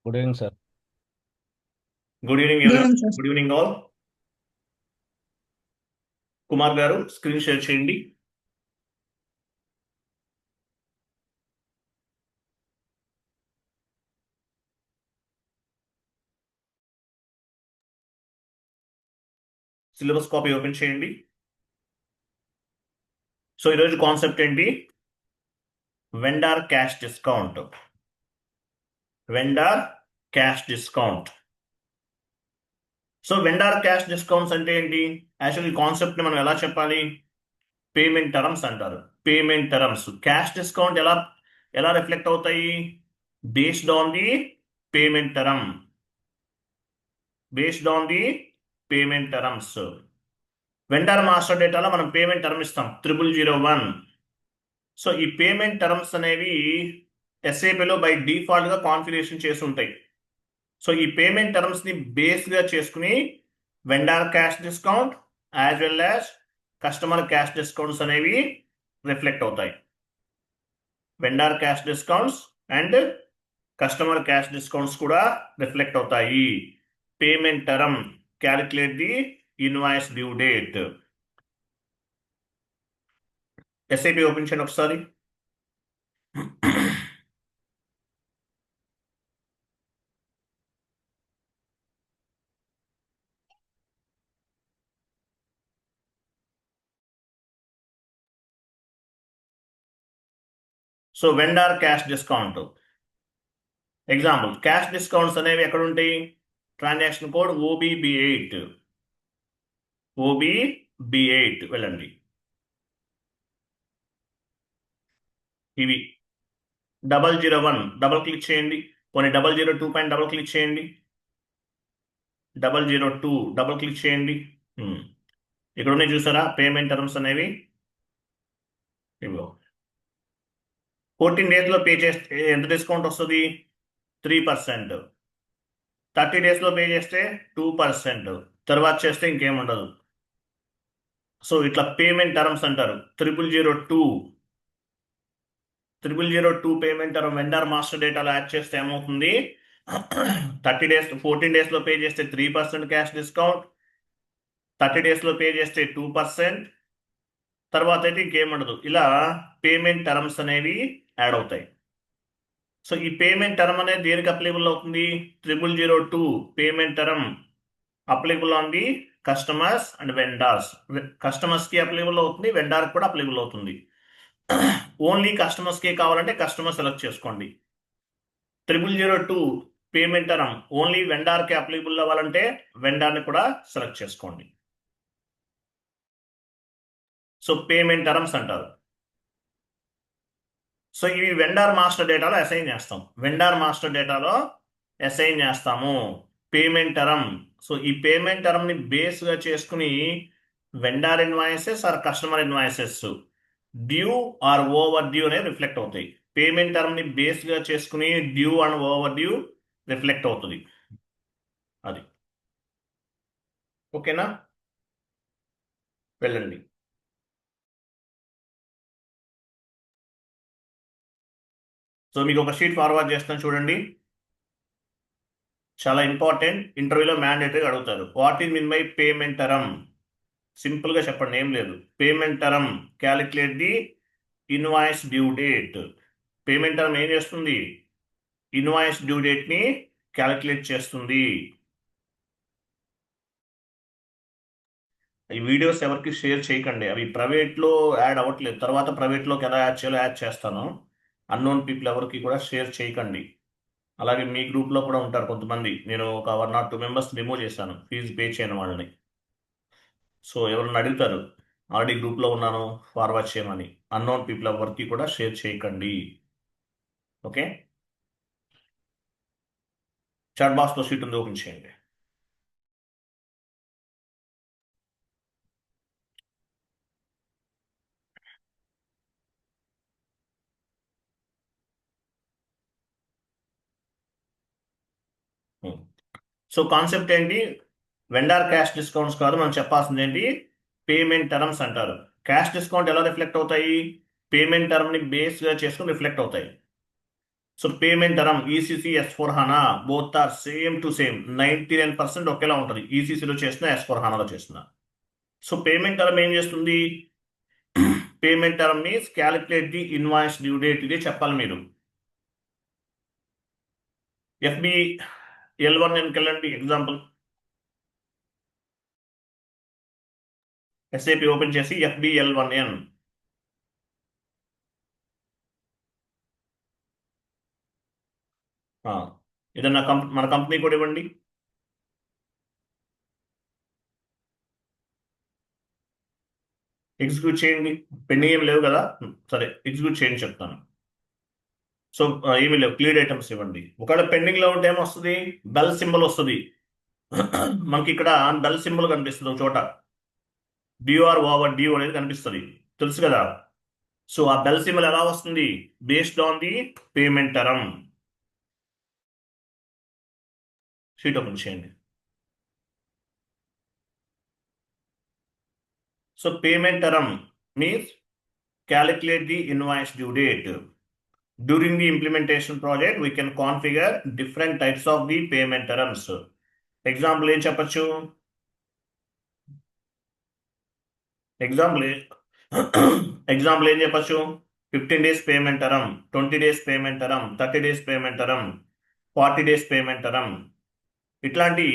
Good evening sir. Good evening good everyone. Evening sir. Good evening all. Kumar గారు screen share చేయండి. Syllabus copy open చేయండి. So ఈరోజు concept ఏంటి? Vendor cash discount. Vendor cash discount. So vendor cash discounts అంటే ఏంటి? Actually concept ని మనం ఎలా చెప్పాలి? పేమెంట్ టర్మ్స్ అంటారు. పేమెంట్ టర్మ్స్ క్యాష్ డిస్కౌంట్ ఎలా ఎలా రిఫ్లెక్ట్ అవుతాయి? Based on the payment term. Based on the payment terms. Vendor master డేటాలో మనం పేమెంట్ టర్మ్ ఇస్తాం 0001. సో ఈ పేమెంట్ టర్మ్స్ అనేవి ఎస్ఏపిలో బై డిఫాల్ట్ గా కాన్ఫిగరేషన్ చేసి ఉంటాయి. సో ఈ పేమెంట్ టర్మ్స్ ని బేస్ గా చేసుకుని vendor cash discount as well as customer cash discounts అనేవి రిఫ్లెక్ట్ అవుతాయి. Vendor cash discounts and customer cash discounts కూడా రిఫ్లెక్ట్ అవుతాయి. Payment term calculate the invoice due date. SIP open చేయండి ఒకసారి. So vendor cash discount example. Cash discounts అనేవి ఎక్కడ ఉంటాయి? Transaction code OBB8. OBB8 వెళ్ళండి. ఇవి 001 డబల్ క్లిక్ చేయండి. పోనీ 002 పైన డబల్ క్లిక్ చేయండి. 002 డబల్ క్లిక్ చేయండి. ఇక్కడ ఉన్నాయి చూసారా పేమెంట్ టర్మ్స్ అనేవి? ఇవ్వ 14 days లో పే చేస్తే ఎంత డిస్కౌంట్ వస్తుంది? 3%. 30 days లో పే చేస్తే 2%. తర్వాత చేస్తే ఇంకేముండదు. సో ఇట్లా పేమెంట్ టర్మ్స్ అంటారు. 0002 పేమెంట్ టర్మ్ వెండర్ మాస్టర్ డేటాలో యాడ్ చేస్తే ఏమవుతుంది? 14 days లో పే చేస్తే 3% క్యాష్ డిస్కౌంట్, 30 days లో పే చేస్తే 2%, తర్వాత అయితే ఇంకేముండదు. ఇలా పేమెంట్ టర్మ్స్ అనేవి యాడ్ అవుతాయి. సో ఈ పేమెంట్ టర్మ్ అనేది దేనికి అప్లికబుల్ అవుతుంది? 0002 payment term applicable on the customers and vendors. Customers కి అప్లికబుల్ అవుతుంది, వెండర్ కూడా అప్లికబుల్ అవుతుంది. ఓన్లీ కస్టమర్స్ కి కావాలంటే కస్టమర్ సెలెక్ట్ చేసుకోండి. 0002 పేమెంట్ టర్మ్ ఓన్లీ వెండర్ కి అప్లికబుల్ అవ్వాలంటే వెండర్ ని కూడా సెలెక్ట్ చేసుకోండి. సో పేమెంట్ టర్మ్స్ అంటారు. సో ఇవి వెండర్ మాస్టర్ డేటాలో అసైన్ చేస్తాం. వెండర్ మాస్టర్ డేటాలో అసైన్ చేస్తాము పేమెంట్ టర్మ్. సో ఈ పేమెంట్ టర్మ్ ని బేస్ గా చేసుకుని vendor invoices or customer invoices due or overdue అనేవి రిఫ్లెక్ట్ అవుతాయి. పేమెంట్ టర్మ్ ని బేస్ గా చేసుకుని due and overdue reflect అవుతుంది. అది ఓకేనా? వెళ్ళండి. సో మీకు ఒక షీట్ ఫార్వర్డ్ చేస్తాను చూడండి. చాలా ఇంపార్టెంట్. ఇంటర్వ్యూలో మ్యాండేటరీగా అడుగుతారు. What is mean by payment term? Simple గా చెప్పండి, ఏం లేదు. Payment term calculate the invoice due date. Payment term ఏం చేస్తుంది? ఇన్వాయిస్ డ్యూ డేట్ ని క్యాలిక్యులేట్ చేస్తుంది. ఈ వీడియోస్ ఎవరికి షేర్ చేయకండి, అవి ప్రైవేట్ లో యాడ్ అవ్వట్లేదు. తర్వాత ప్రైవేట్ లోకి ఎలా యాడ్ చేయాలో యాడ్ చేస్తాను. అన్నోన్ పీపుల్ ఎవరికి కూడా షేర్ చేయకండి. అలాగే మీ గ్రూప్ లో కూడా ఉంటారు కొంతమంది. నేను ఒక 1 or 2 మెంబర్స్ రిమూవ్ చేశాను, ఫీజు పే చేయని వాళ్ళని. సో ఎవరన్నా అడుగుతారు, ఆల్రెడీ గ్రూప్ లో ఉన్నాను ఫార్వర్డ్ చేయమని. అన్నోన్ పీపుల్ ఎవరికి కూడా షేర్ చేయకండి. ఓకే? చాట్ బాక్స్ లో షీట్ ఉంది, ఓపెన్ చేయండి. సో కాన్సెప్ట్ ఏంటి? వెండర్ క్యాష్ డిస్కౌంట్స్ కాదు, మనం చెప్పాల్సింది ఏంటి? పేమెంట్ టర్మ్స్ అంటారు. క్యాష్ డిస్కౌంట్ ఎలా రిఫ్లెక్ట్ అవుతాయి? పేమెంట్ టర్మ్ ని బేస్ గా చేసుకుని రిఫ్లెక్ట్ అవుతాయి. So payment term ECC S4 HANA both are same to same 99% ఒకేలా ఉంటుంది, ఈసీసీలో చేసిన S4 HANAలో చేసిన. సో పేమెంట్ టర్మ్ ఏం చేస్తుంది? Payment term means calculate the invoice due date, ఇదే చెప్పాలి మీరు. FBL1Nకి వెళ్ళండి ఎగ్జాంపుల్. SAP ఓపెన్ చేసి FBL1N. ఏదన్నా మన కంపెనీ కూడా ఇవ్వండి. ఎగ్జిక్యూట్ చేయండి. పెండింగ్ ఏమి లేవు కదా, సరే ఎగ్జిక్యూట్ చేయండి చెప్తాను. సో ఏమి లేవు, క్లియర్ ఐటమ్స్ ఇవ్వండి. ఒకవేళ పెండింగ్ లో ఉంటే ఏమొస్తుంది? బెల్ సింబల్ వస్తుంది. మనకి ఇక్కడ బెల్ సింబల్ కనిపిస్తుంది ఒక చోట, DOR/DO అనేది కనిపిస్తుంది, తెలుసు కదా. సో ఆ బెల్ సింబల్ ఎలా వస్తుంది? Based on the payment term. Sheet open చేయండి. So payment term means calculate the invoice due date. During the implementation project, we can configure different types of the payment terms. Example ఏం చెప్పచ్చు? Example ఏం చెప్పచ్చు? 15 days payment term, 20 days payment term, 30 days payment term, 40 days payment term, ఇట్లాంటి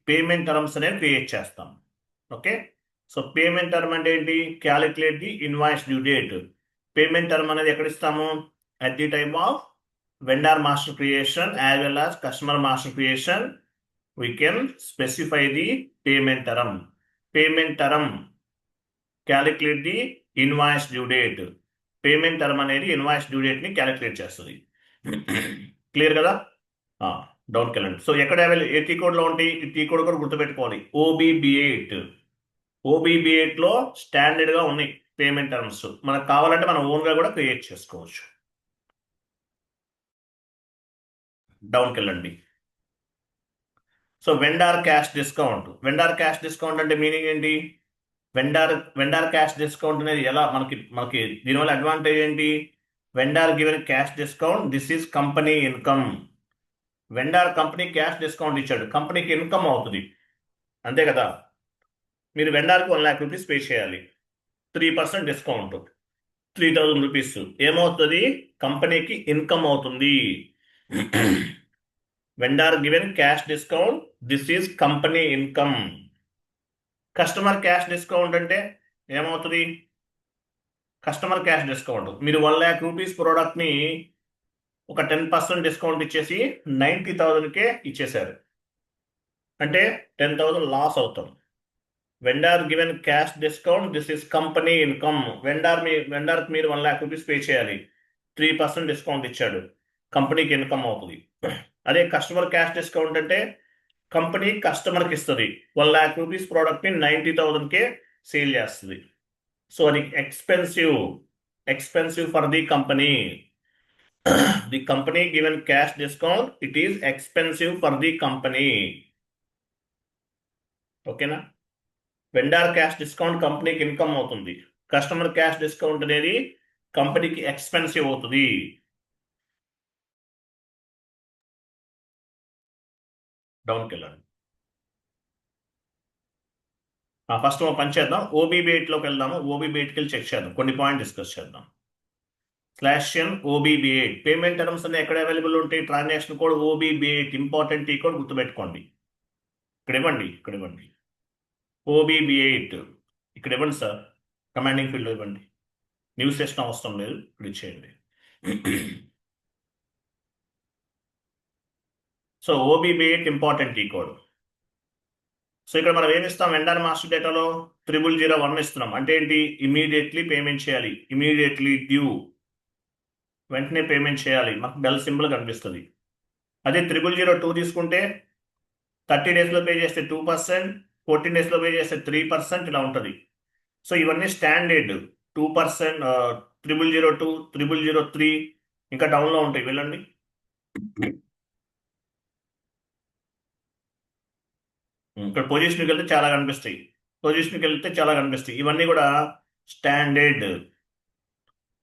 payment terms అనేవి create చేస్తాం. Okay, so payment term అంటే ఏంటి? Calculate the invoice due date. Payment term అనేది ఎక్కడ ఇస్తాము? At the time of vendor master creation as well as customer master creation, we can specify the payment term. Payment term calculate the invoice due date. Payment term అనేది invoice due date ని calculate చేస్తుంది. Clear కదా? డౌన్కి వెళ్ళండి. So ఎక్కడ ఏ T code లో ఉంటాయి? ఈ T code కూడా గుర్తుపెట్టుకోవాలి. OBB8 లో స్టాండర్డ్ గా ఉన్నాయి పేమెంట్ టర్మ్స్. మనకు కావాలంటే మనం ఓన్ గా కూడా క్రియేట్ చేసుకోవచ్చు. డౌన్కి వెళ్ళండి. So vendor cash discount. Vendor cash discount అంటే మీనింగ్ ఏంటి? వెండార్ క్యాష్ డిస్కౌంట్ అనేది ఎలా మనకి దీనివల్ల అడ్వాంటేజ్ ఏంటి? Vendor given cash discount, this is company income. Vendor company cash discount ఇచ్చాడు, కంపెనీకి ఇన్కమ్ అవుతుంది, అంతే కదా. మీరు వెండార్కి 1 lakh రూపీస్ పే చేయాలి, 3% డిస్కౌంట్, 3000 రూపీస్ ఏమవుతుంది? కంపెనీకి ఇన్కమ్ అవుతుంది. Vendor given cash discount, this is company income. Customer cash discount అంటే ఏమవుతుంది? కస్టమర్ క్యాష్ డిస్కౌంట్, మీరు 1 lakh రూపీస్ ప్రోడక్ట్ని ఒక 10% డిస్కౌంట్ ఇచ్చేసి 90,000కే ఇచ్చేశారు అంటే 10,000 లాస్ అవుతాం. Vendor given cash discount, this is company income. వెండార్కి మీరు 1 lakh రూపీస్ పే చేయాలి, 3% డిస్కౌంట్ ఇచ్చాడు, కంపెనీకి ఇన్కమ్ అవుతుంది. అదే కస్టమర్ క్యాష్ డిస్కౌంట్ అంటే కంపెనీ కస్టమర్కి ఇస్తుంది, 1 lakh రూపీస్ ప్రోడక్ట్ని 90,000కే సేల్ చేస్తుంది. సో అది expensive for the company. The company given cash discount, it is expensive for the company. ఓకేనా? వెండార్ క్యాష్ డిస్కౌంట్ కంపెనీకి ఇన్కమ్ అవుతుంది, కస్టమర్ క్యాష్ డిస్కౌంట్ అనేది కంపెనీకి ఎక్స్పెన్సివ్ అవుతుంది. డౌన్కి వెళ్ళండి. ఫస్ట్ పని చేద్దాం, OBB8లోకి వెళ్దాము. OBB8కి వెళ్ళి చెక్ చేద్దాం, కొన్ని పాయింట్ డిస్కస్ చేద్దాం. /n OBB8 పేమెంట్ టర్మ్స్ అన్ని ఎక్కడ అవైలబుల్ ఉంటాయి? ట్రాన్సాక్షన్ కోడ్ OBB8, ఇంపార్టెంట్ ఈ కోడ్ గుర్తుపెట్టుకోండి. ఇక్కడ ఇవ్వండి OBB8 ఇక్కడ ఇవ్వండి సార్, కమాండింగ్ ఫీల్డ్లో ఇవ్వండి, న్యూస్ సెషన్ అవసరం లేదు, ఇక్కడ ఇచ్చేయండి. సో OBB8 ఇంపార్టెంట్ ఈ కోడ్. సో ఇక్కడ మనం ఏమి ఇస్తాం? వెండర్ మాస్టర్ డేటాలో 0001 ఇస్తున్నాం, అంటే ఏంటి? ఇమీడియట్లీ పేమెంట్ చేయాలి, ఇమీడియట్లీ డ్యూ, వెంటనే పేమెంట్ చేయాలి, మాకు బెల్ సింబల్ కనిపిస్తుంది. అదే 0002 తీసుకుంటే 30 daysలో పే చేస్తే 2%, 14 daysలో పే చేస్తే 3%, ఇలా ఉంటుంది. సో ఇవన్నీ స్టాండర్డ్ 2%, 0002, 0003 ఇంకా డౌన్లో ఉంటాయి, వెళ్ళండి. ఇక్కడ పొజిషన్కి వెళ్తే చాలా కనిపిస్తాయి, ఇవన్నీ కూడా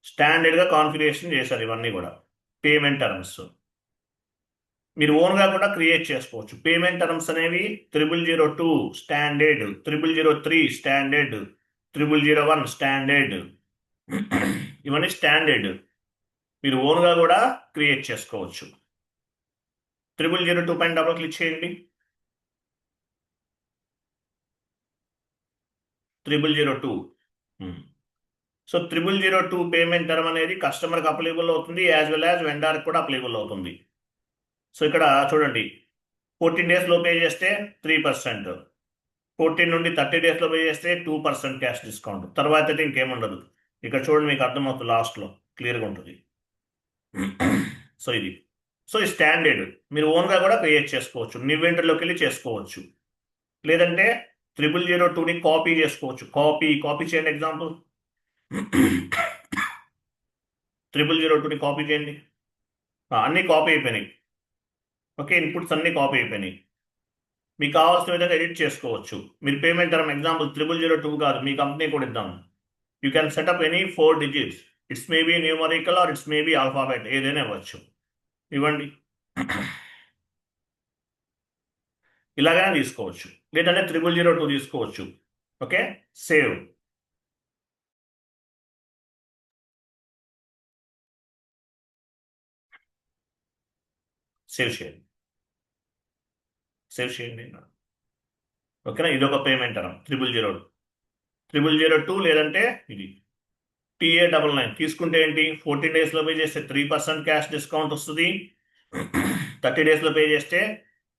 స్టాండర్డ్గా కాన్ఫిగరేషన్ చేశారు, ఇవన్నీ కూడా. పేమెంట్ టర్మ్స్ మీరు ఓన్గా కూడా క్రియేట్ చేసుకోవచ్చు. పేమెంట్ టర్మ్స్ అనేవి 0002 స్టాండర్డ్, 0003 స్టాండర్డ్, 0001 స్టాండర్డ్, ఇవన్నీ స్టాండర్డ్. మీరు ఓన్గా కూడా క్రియేట్ చేసుకోవచ్చు. 0002 పైన డబుల్ క్లిక్ చేయండి. 0002. సో 0002 పేమెంట్ టర్మ్ అనేది కస్టమర్కి అప్లికబుల్ అవుతుంది, యాజ్ వెల్ యాజ్ వెండర్కి కూడా అప్లికబుల్ అవుతుంది. సో ఇక్కడ చూడండి, 14 డేస్లో పే చేస్తే 3%, 14 నుండి 30 డేస్లో పే చేస్తే 2% క్యాష్ డిస్కౌంట్. తర్వాత అయితే ఇంకేముండదు. ఇక్కడ చూడండి, మీకు అర్థమవుతుంది, లాస్ట్లో క్లియర్గా ఉంటుంది. సో ఇది స్టాండర్డ్. మీరు ఓన్గా కూడా క్రియేట్ చేసుకోవచ్చు, ఇన్వెంటరీలోకి వెళ్ళి చేసుకోవచ్చు, లేదంటే 0002ని కాపీ చేసుకోవచ్చు. కాపీ చేయండి. ఎగ్జాంపుల్ 0002ని కాపీ చేయండి. అన్నీ కాపీ అయిపోయినాయి. ఓకే, ఇన్పుట్స్ అన్నీ కాపీ అయిపోయినాయి. మీకు కావాల్సిన విధంగా ఎడిట్ చేసుకోవచ్చు. మీరు పేమెంట్ టర్మ్ ఎగ్జాంపుల్ 0002 కాదు, మీ కంపెనీ కూడా ఇద్దాం. You can set up any 4 digits. It's maybe numerical or it's maybe alphabet, ఏదైనా ఇవ్వచ్చు. ఇవ్వండి. ఇలాగైనా తీసుకోవచ్చు, లేదంటే 0002 తీసుకోవచ్చు. ఓకే, సేవ్ చేయండి. ఓకేనా, ఇదొక పేమెంట్ టర్మ్ 0002, లేదంటే ఇది TA99 తీసుకుంటే ఏంటి, 14 డేస్లో పే చేస్తే 3% క్యాష్ డిస్కౌంట్ వస్తుంది, 30 డేస్లో పే చేస్తే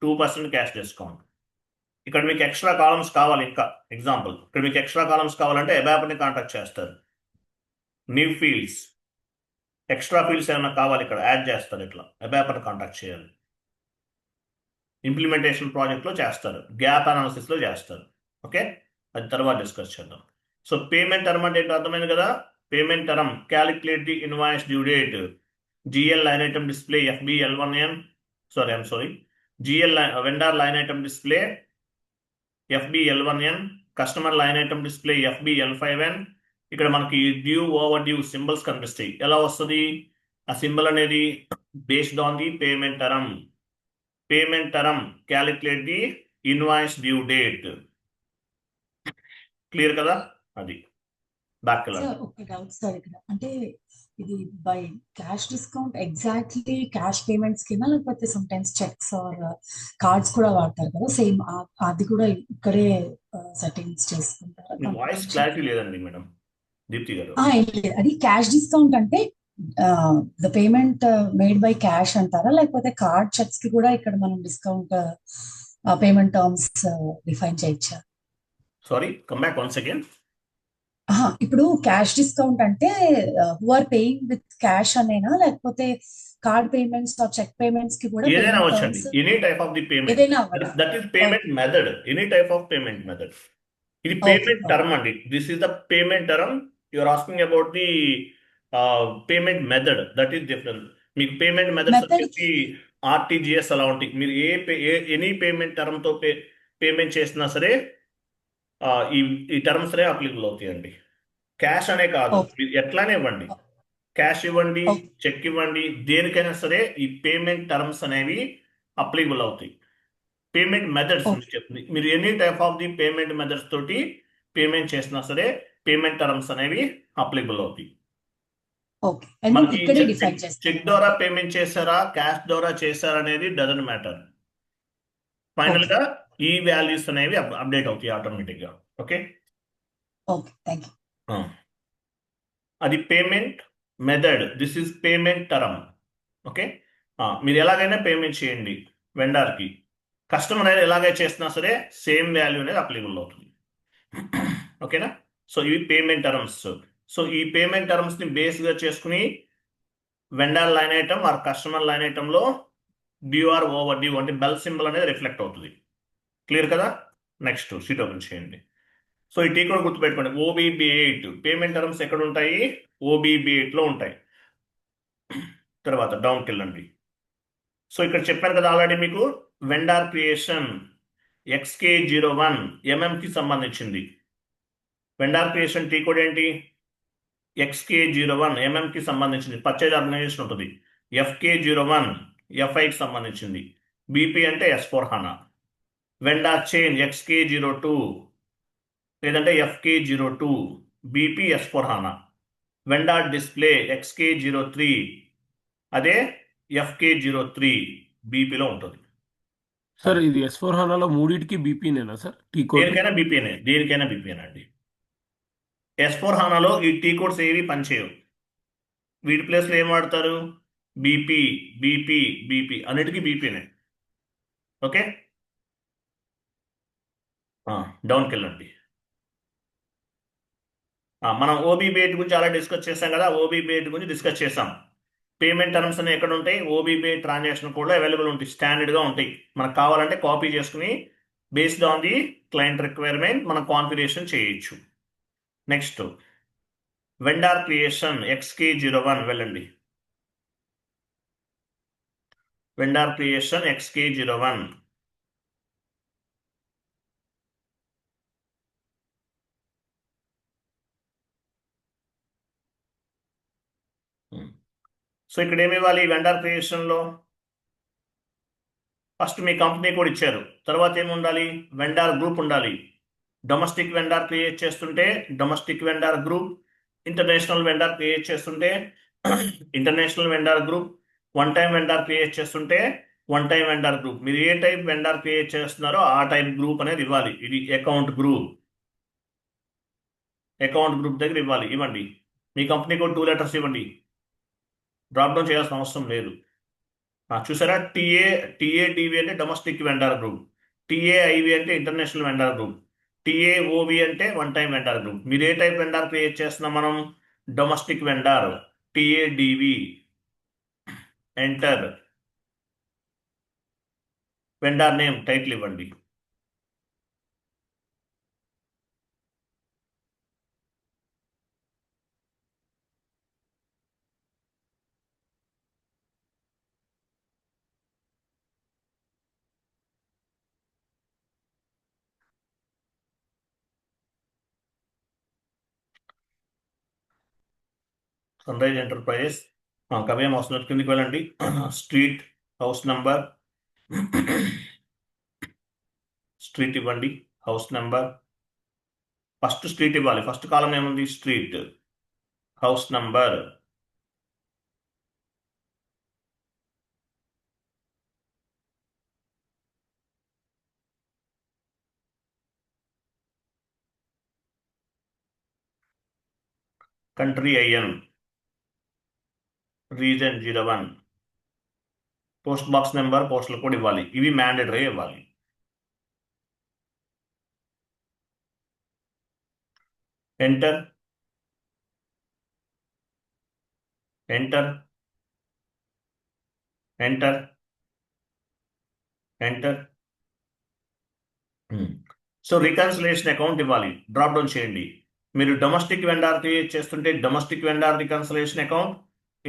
2% క్యాష్ డిస్కౌంట్. ఇక్కడ మీకు ఎక్స్ట్రా కాలమ్స్ కావాలి. ఇంకా ఎగ్జాంపుల్, ఇక్కడ మీకు ఎక్స్ట్రా కాలమ్స్ కావాలంటే అబాప్ని కాంటాక్ట్ చేస్తారు. న్యూ ఫీల్డ్స్, ఎక్స్ట్రా ఫీల్డ్స్ ఏమైనా కావాలి, ఇక్కడ యాడ్ చేస్తారు. ఇట్లా అబాప్ని కాంటాక్ట్ చేయాలి. ఇంప్లిమెంటేషన్ ప్రాజెక్ట్లో చేస్తారు, గ్యాప్ అనాలిసిస్లో చేస్తారు. ఓకే, అది తర్వాత డిస్కస్ చేద్దాం. సో పేమెంట్ టర్మ్ అంటే ఏంటో అర్థమైంది కదా. Payment term, calculate the invoice due date, GL line item display FBL1N, GL vendor line item display FBL1N, customer line item display FBL5N. ఇక్కడ మనకి డ్యూ, ఓవర్ డ్యూ సింబల్స్ కనిపిస్తాయి. ఎలా వస్తుంది ఆ సింబల్ అనేది, based on the payment term calculate the invoice due date. Clear కదా. అది back ఒక డౌట్ సార్, ఇక్కడ అంటే ఇది by cash discount exactly cash payments కింద, లేకపోతే sometimes cheques or cards కూడా వాడతారు కదా, సేమ్ అది కూడా ఇక్కడే సెట్టింగ్స్ చేసుకుంటారు. వాయిస్ క్లారిటీ లేదండి మేడం దీప్తి గారు. అది క్యాష్ డిస్కౌంట్ అంటే the payment made by cash అంటారా, లేకపోతే కార్డ్ చెక్స్ కి కూడా ఇక్కడ మనం డిస్కౌంట్ పేమెంట్ టర్మ్స్ డిఫైన్ చేయొచ్చా? Sorry, come back once again. ఇప్పుడు క్యాష్ డిస్కౌంట్ అంటే who are paying with cash అనేనా, లేకపోతే card payments or cheque payments కి కూడా ఏదైనా వచ్చండి, any type of the payment, that is payment method, any type of payment method. ఇది payment term అండి. This is the payment term. You're asking about the payment method, that is different. మీకు payment methods వచ్చేసి RTGS అలా ఉంటాయి. మీరు any payment టర్మ్తో payment చేసినా సరే ఈ టర్మ్స్ అనే అప్లికబుల్ అవుతాయండి. క్యాష్ అనే కాదు, మీరు ఎట్లానే ఇవ్వండి, క్యాష్ ఇవ్వండి, చెక్ ఇవ్వండి, దేనికైనా సరే ఈ పేమెంట్ టర్మ్స్ అనేవి అప్లికబుల్ అవుతాయి. పేమెంట్ మెథడ్స్ చెప్తుంది, మీరు any type of the payment methods తోటి పేమెంట్ చేసినా సరే పేమెంట్ టర్మ్స్ అనేవి అప్లికబుల్ అవుతాయి. మనకి చెక్ ద్వారా పేమెంట్ చేశారా, క్యాష్ ద్వారా చేశారా అనేది డజంట్ మ్యాటర్. ఫైనల్ గా ఈ వాల్యూస్ అనేవి అప్డేట్ అవుతాయి ఆటోమేటిక్ గా. ఓకే, అది payment method. This is payment term. Okay, మీరు ఎలాగైనా పేమెంట్ చేయండి వెండర్కి, కస్టమర్ అనేది ఎలాగైనా చేసినా సరే సేమ్ వాల్యూ అనేది అప్లికబుల్ అవుతుంది. ఓకేనా. సో ఇవి పేమెంట్ టర్మ్స్. సో ఈ పేమెంట్ టర్మ్స్ ని బేస్ గా చేసుకుని vendor line item are customer line item లో డ్యూ ఆర్ ఓవర్ డ్యూ అంటే బెల్ సింబల్ అనేది రిఫ్లెక్ట్ అవుతుంది. క్లియర్ కదా. నెక్స్ట్ షీట్ ఓపెన్ చేయండి. సో ఈ టీ కూడా గుర్తుపెట్టుకోండి, OBB8 పేమెంట్ టర్మ్స్ ఎక్కడ ఉంటాయి, OBB8 లో ఉంటాయి. తర్వాత డౌన్కి వెళ్ళండి. సో ఇక్కడ చెప్పాను కదా ఆల్రెడీ మీకు, వెండర్ క్రియేషన్ XK01 కి సంబంధించింది. వెండర్ క్రియేషన్ టీ కోడ్ ఏంటి, XK01 కి సంబంధించింది. పర్చేజ్ ఆర్గనైజేషన్ ఉంటుంది. FK01 FIకి సంబంధించింది, BP అంటే S4 HANA. Vendor change XK02 లేదంటే FK02 BP S4 HANA. Vendor display XK03 అదే FK03 బీపీలో ఉంటుంది. సార్ ఇది S4 HANAలో మూడింటికి బీపీనేనా సార్ టీ కోడ్? దేనికైనా బీపీనే అండి. S4 HANAలో ఈ టీ కోడ్స్ ఏవి పనిచేయవు. వీటి ప్లేస్లో ఏం వాడతారు? బీపీ బీపీ బీపీ అన్నిటికీ బీపీనే. ఓకే, డౌన్కి వెళ్ళండి. మనం OBBA గురించి అలా డిస్కస్ చేసాం కదా, OBBA గురించి డిస్కస్ చేసాం. పేమెంట్ టర్మ్స్ అనేవి ఎక్కడ ఉంటాయి? OBBA ట్రాన్సాక్షన్ కూడా అవైలబుల్ ఉంటాయి, స్టాండర్డ్గా ఉంటాయి. మనకు కావాలంటే కాపీ చేసుకుని based on the client requirement మనం కాన్ఫిగరేషన్ చేయొచ్చు. నెక్స్ట్ వెండార్ క్రియేషన్ XK01 వెళ్ళండి. Vendor creation XK01. సో ఇక్కడ ఏమి ఇవ్వాలి వెండార్ క్రియేషన్లో? ఫస్ట్ మీ కంపెనీ కూడా ఇచ్చారు, తర్వాత ఏమి ఉండాలి? వెండార్ గ్రూప్ ఉండాలి. డొమెస్టిక్ వెండార్ క్రియేట్ చేస్తుంటే domestic vendor group, international vendor create చేస్తుంటే international vendor group, one time vendor create చేస్తుంటే వన్ టైం వెండార్ గ్రూప్. మీరు ఏ టైప్ వెండార్ క్రియేట్ చేస్తున్నారో ఆ టైప్ గ్రూప్ అనేది ఇవ్వాలి. ఇది అకౌంట్ గ్రూప్ దగ్గర ఇవ్వాలి. ఇవ్వండి. మీ కంపెనీ కూడా 2 లెటర్స్ ఇవ్వండి. డ్రాప్ డౌన్ చేయాల్సిన అవసరం లేదు. చూసారా, టీఏడివి అంటే డొమెస్టిక్ వెండార్ గ్రూప్, టీఏఐవి అంటే ఇంటర్నేషనల్ వెండార్ గ్రూప్, టీఏఓవి అంటే వన్ టైం వెండార్ గ్రూప్. మీరు ఏ టైప్ వెండార్ క్రియేట్ చేస్తున్నాం? మనం డొమెస్టిక్ వెండార్. టీఏడివి ఎంటర్, వెండార్ నేమ్ టైటిల్ ఇవ్వండి. Sunrise enterprises. కవ్యం వస్తున్నట్టు కిందికి వెళ్ళండి. స్ట్రీట్, హౌస్ నంబర్, స్ట్రీట్ ఇవ్వండి, హౌస్ నంబర్. ఫస్ట్ స్ట్రీట్ ఇవ్వాలి. ఫస్ట్ కాలం ఏముంది? Street, house number, country IN, region 01, post box number, postal code ఇవ్వాలి. ఇవి మ్యాండేటరీ ఇవ్వాలి. Enter, enter, enter, enter. So reconciliation account ఇవ్వాలి. డ్రాప్ డౌన్ చేయండి. మీరు domestic vendor create చేస్తుంటే domestic vendor reconciliation account,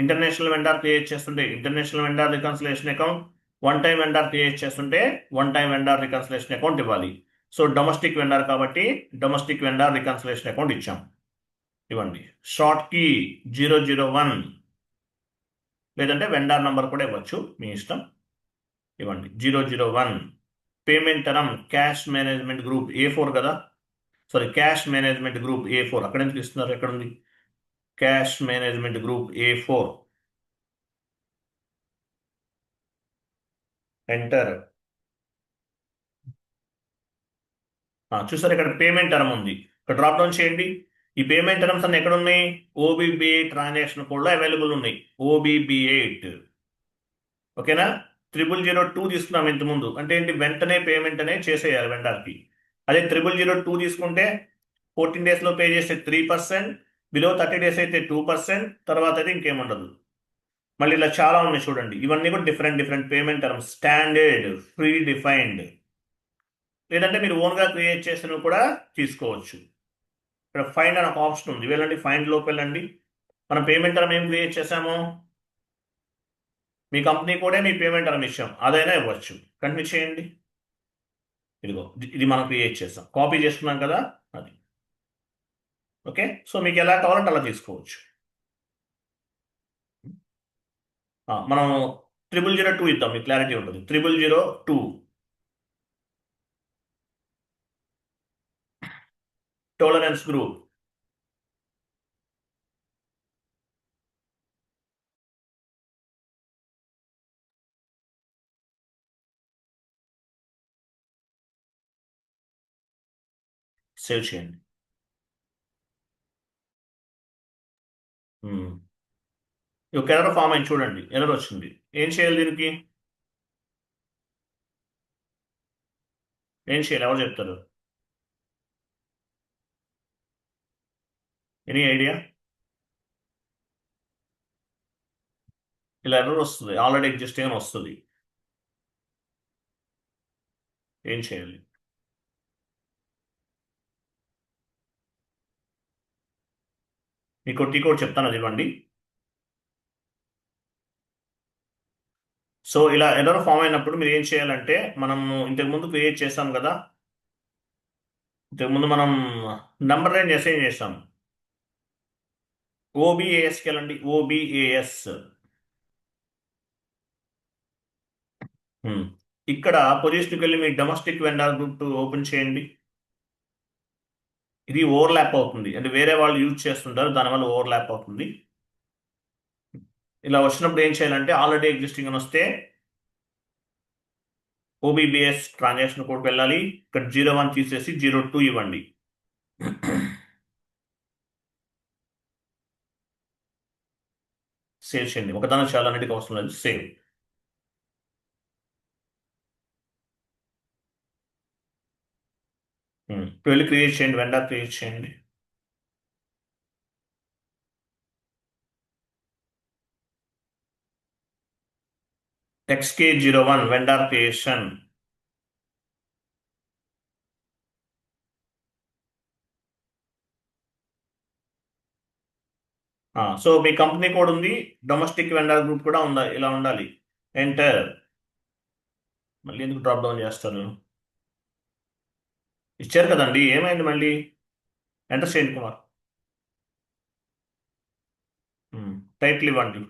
international vendor create చేస్తుంటే international vendor reconciliation account, one time vendor create చేస్తుంటే one time vendor reconciliation account ఇవ్వాలి. So domestic vendor కాబట్టి domestic vendor reconciliation account ఇచ్చాం. ఇవ్వండి. Short key 001 లేదంటే vendor number కూడా ఇవ్వచ్చు, మీ ఇష్టం. ఇవ్వండి 001. Payment term cash management group A4 కదా, sorry cash management group A4. అక్కడ ఎందుకు ఇస్తున్నారు? ఎక్కడ ఉంది? Cash management group A4. Enter. చూసారు, ఇక్కడ పేమెంట్ టర్మ్ ఉంది. ఇక్కడ డ్రాప్ డౌన్ చేయండి. ఈ పేమెంట్ టర్మ్స్ అన్ని ఎక్కడ ఉన్నాయి? OBBA ట్రాన్సాక్షన్ కోడ్లో అవైలబుల్ ఉన్నాయి. OBBA. ఓకేనా? 0002 తీసుకున్నాం ఇంతకుముందు. అంటే ఏంటి? వెంటనే పేమెంట్ అనేది చేసేయాలి వెండర్కి. అదే 0002 తీసుకుంటే 14 డేస్లో పే చేస్తే 3%, బిలో 30 డేస్ అయితే 2%, తర్వాత అయితే ఇంకేముండదు. మళ్ళీ ఇలా చాలా ఉన్నాయి చూడండి. ఇవన్నీ కూడా different payment terms, standard, free defined, లేదంటే మీరు ఓన్గా క్రియేట్ చేసినవి కూడా తీసుకోవచ్చు. ఇక్కడ ఫైండ్ అని ఒక ఆప్షన్ ఉంది. వెళ్ళండి, ఫైండ్ లోకి వెళ్ళండి. మనం పేమెంట్ టర్మ్ ఏం క్రియేట్ చేసాము? మీ కంపెనీ కూడా మీ పేమెంట్ టర్మ్ ఇచ్చాం, అదైనా ఇవ్వచ్చు. కంటిన్యూ చేయండి. ఇదిగో ఇది మనం క్రియేట్ చేస్తాం, కాపీ చేసుకున్నాం కదా అది. ఓకే, సో మీకు ఎలా కావాలంటే అలా తీసుకోవచ్చు. మనం 0002 ఇద్దాం, మీకు క్లారిటీ ఉంటుంది. 0002 టాలరెన్స్ గ్రూప్. సేవ్ చేయండి. ఒక ఎర్రర్ ఫామ్ అయింది చూడండి, ఎర్రర్ వచ్చింది. ఏం చేయాలి దీనికి? ఏం చేయాలి, ఎవరు చెప్తారు? Any idea? ఇలా ఎర్రర్ వస్తుంది, ఆల్రెడీ ఎగ్జిస్టింగ్ అని వస్తుంది. ఏం చేయాలి? మీకు టీ కోడ్ చెప్తాను, అది ఇవ్వండి. సో ఇలా ఎర్రర్ ఫామ్ అయినప్పుడు మీరు ఏం చేయాలంటే, మనం ఇంతకుముందు క్రియేట్ చేసాం కదా, ఇంతకుముందు మనం నంబర్ రేంజ్ అసైన్ చేసాం. ఓబిఏఎస్కి వెళ్ళండి, ఓబిఏఎస్. ఇక్కడ పొజిషన్కి వెళ్ళి మీ డొమెస్టిక్ వెండర్ గ్రూప్ ఓపెన్ చేయండి. ఇది ఓవర్లాప్ అవుతుంది, అంటే వేరే వాళ్ళు యూజ్ చేస్తుంటారు, దానివల్ల ఓవర్లాప్ అవుతుంది. ఇలా వచ్చినప్పుడు ఏం చేయాలంటే, ఆల్రెడీ ఎగ్జిస్టింగ్ అని వస్తే ఓబిబిఎస్ ట్రాన్సాక్షన్ కోడ్కి వెళ్ళాలి. ఇక్కడ 01 తీసేసి 02 ఇవ్వండి. సేవ్ చేయండి, ఒకదాని చాలా అన్నిటికీ అవసరం లేదు. సేవ్. ఇప్పుడు వెళ్ళి క్రియేట్ చేయండి, వెండర్ క్రియేట్ చేయండి. XK01 vendor creation. సో మీ కంపెనీ కోడ్ ఉంది, డొమెస్టిక్ వెండర్ గ్రూప్ కూడా ఉందా, ఇలా ఉండాలి. ఎంటర్. మళ్ళీ ఎందుకు డ్రాప్ డౌన్ చేస్తారు? ఇచ్చారు కదండి, ఏమైంది మళ్ళీ? ఎంటర్ చేయండి కుమార్. టైటిల్ ఇవ్వండి.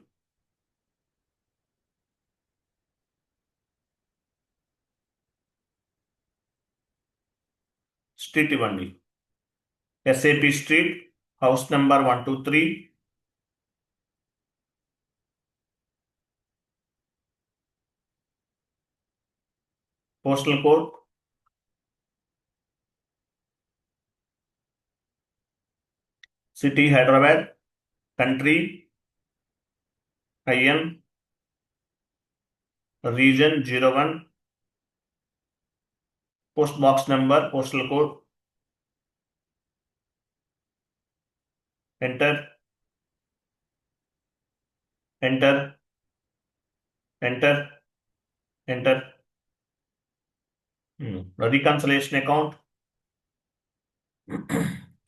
స్ట్రీట్ ఇవ్వండి. SAP street, house number 123. Postal code city Hyderabad, country IN, region 01, post box number, postal code. Enter, enter, enter, enter. reconciliation account.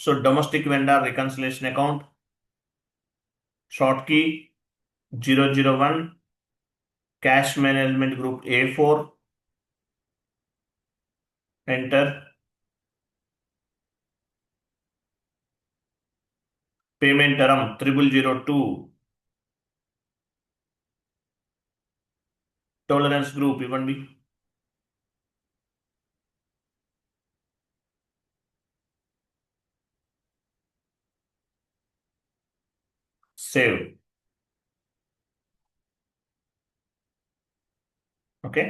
So domestic vendor reconciliation account, short key 001, cash management group A4. Enter. Payment term 0002. Tolerance group ఇవ్వండి. Save. Okay,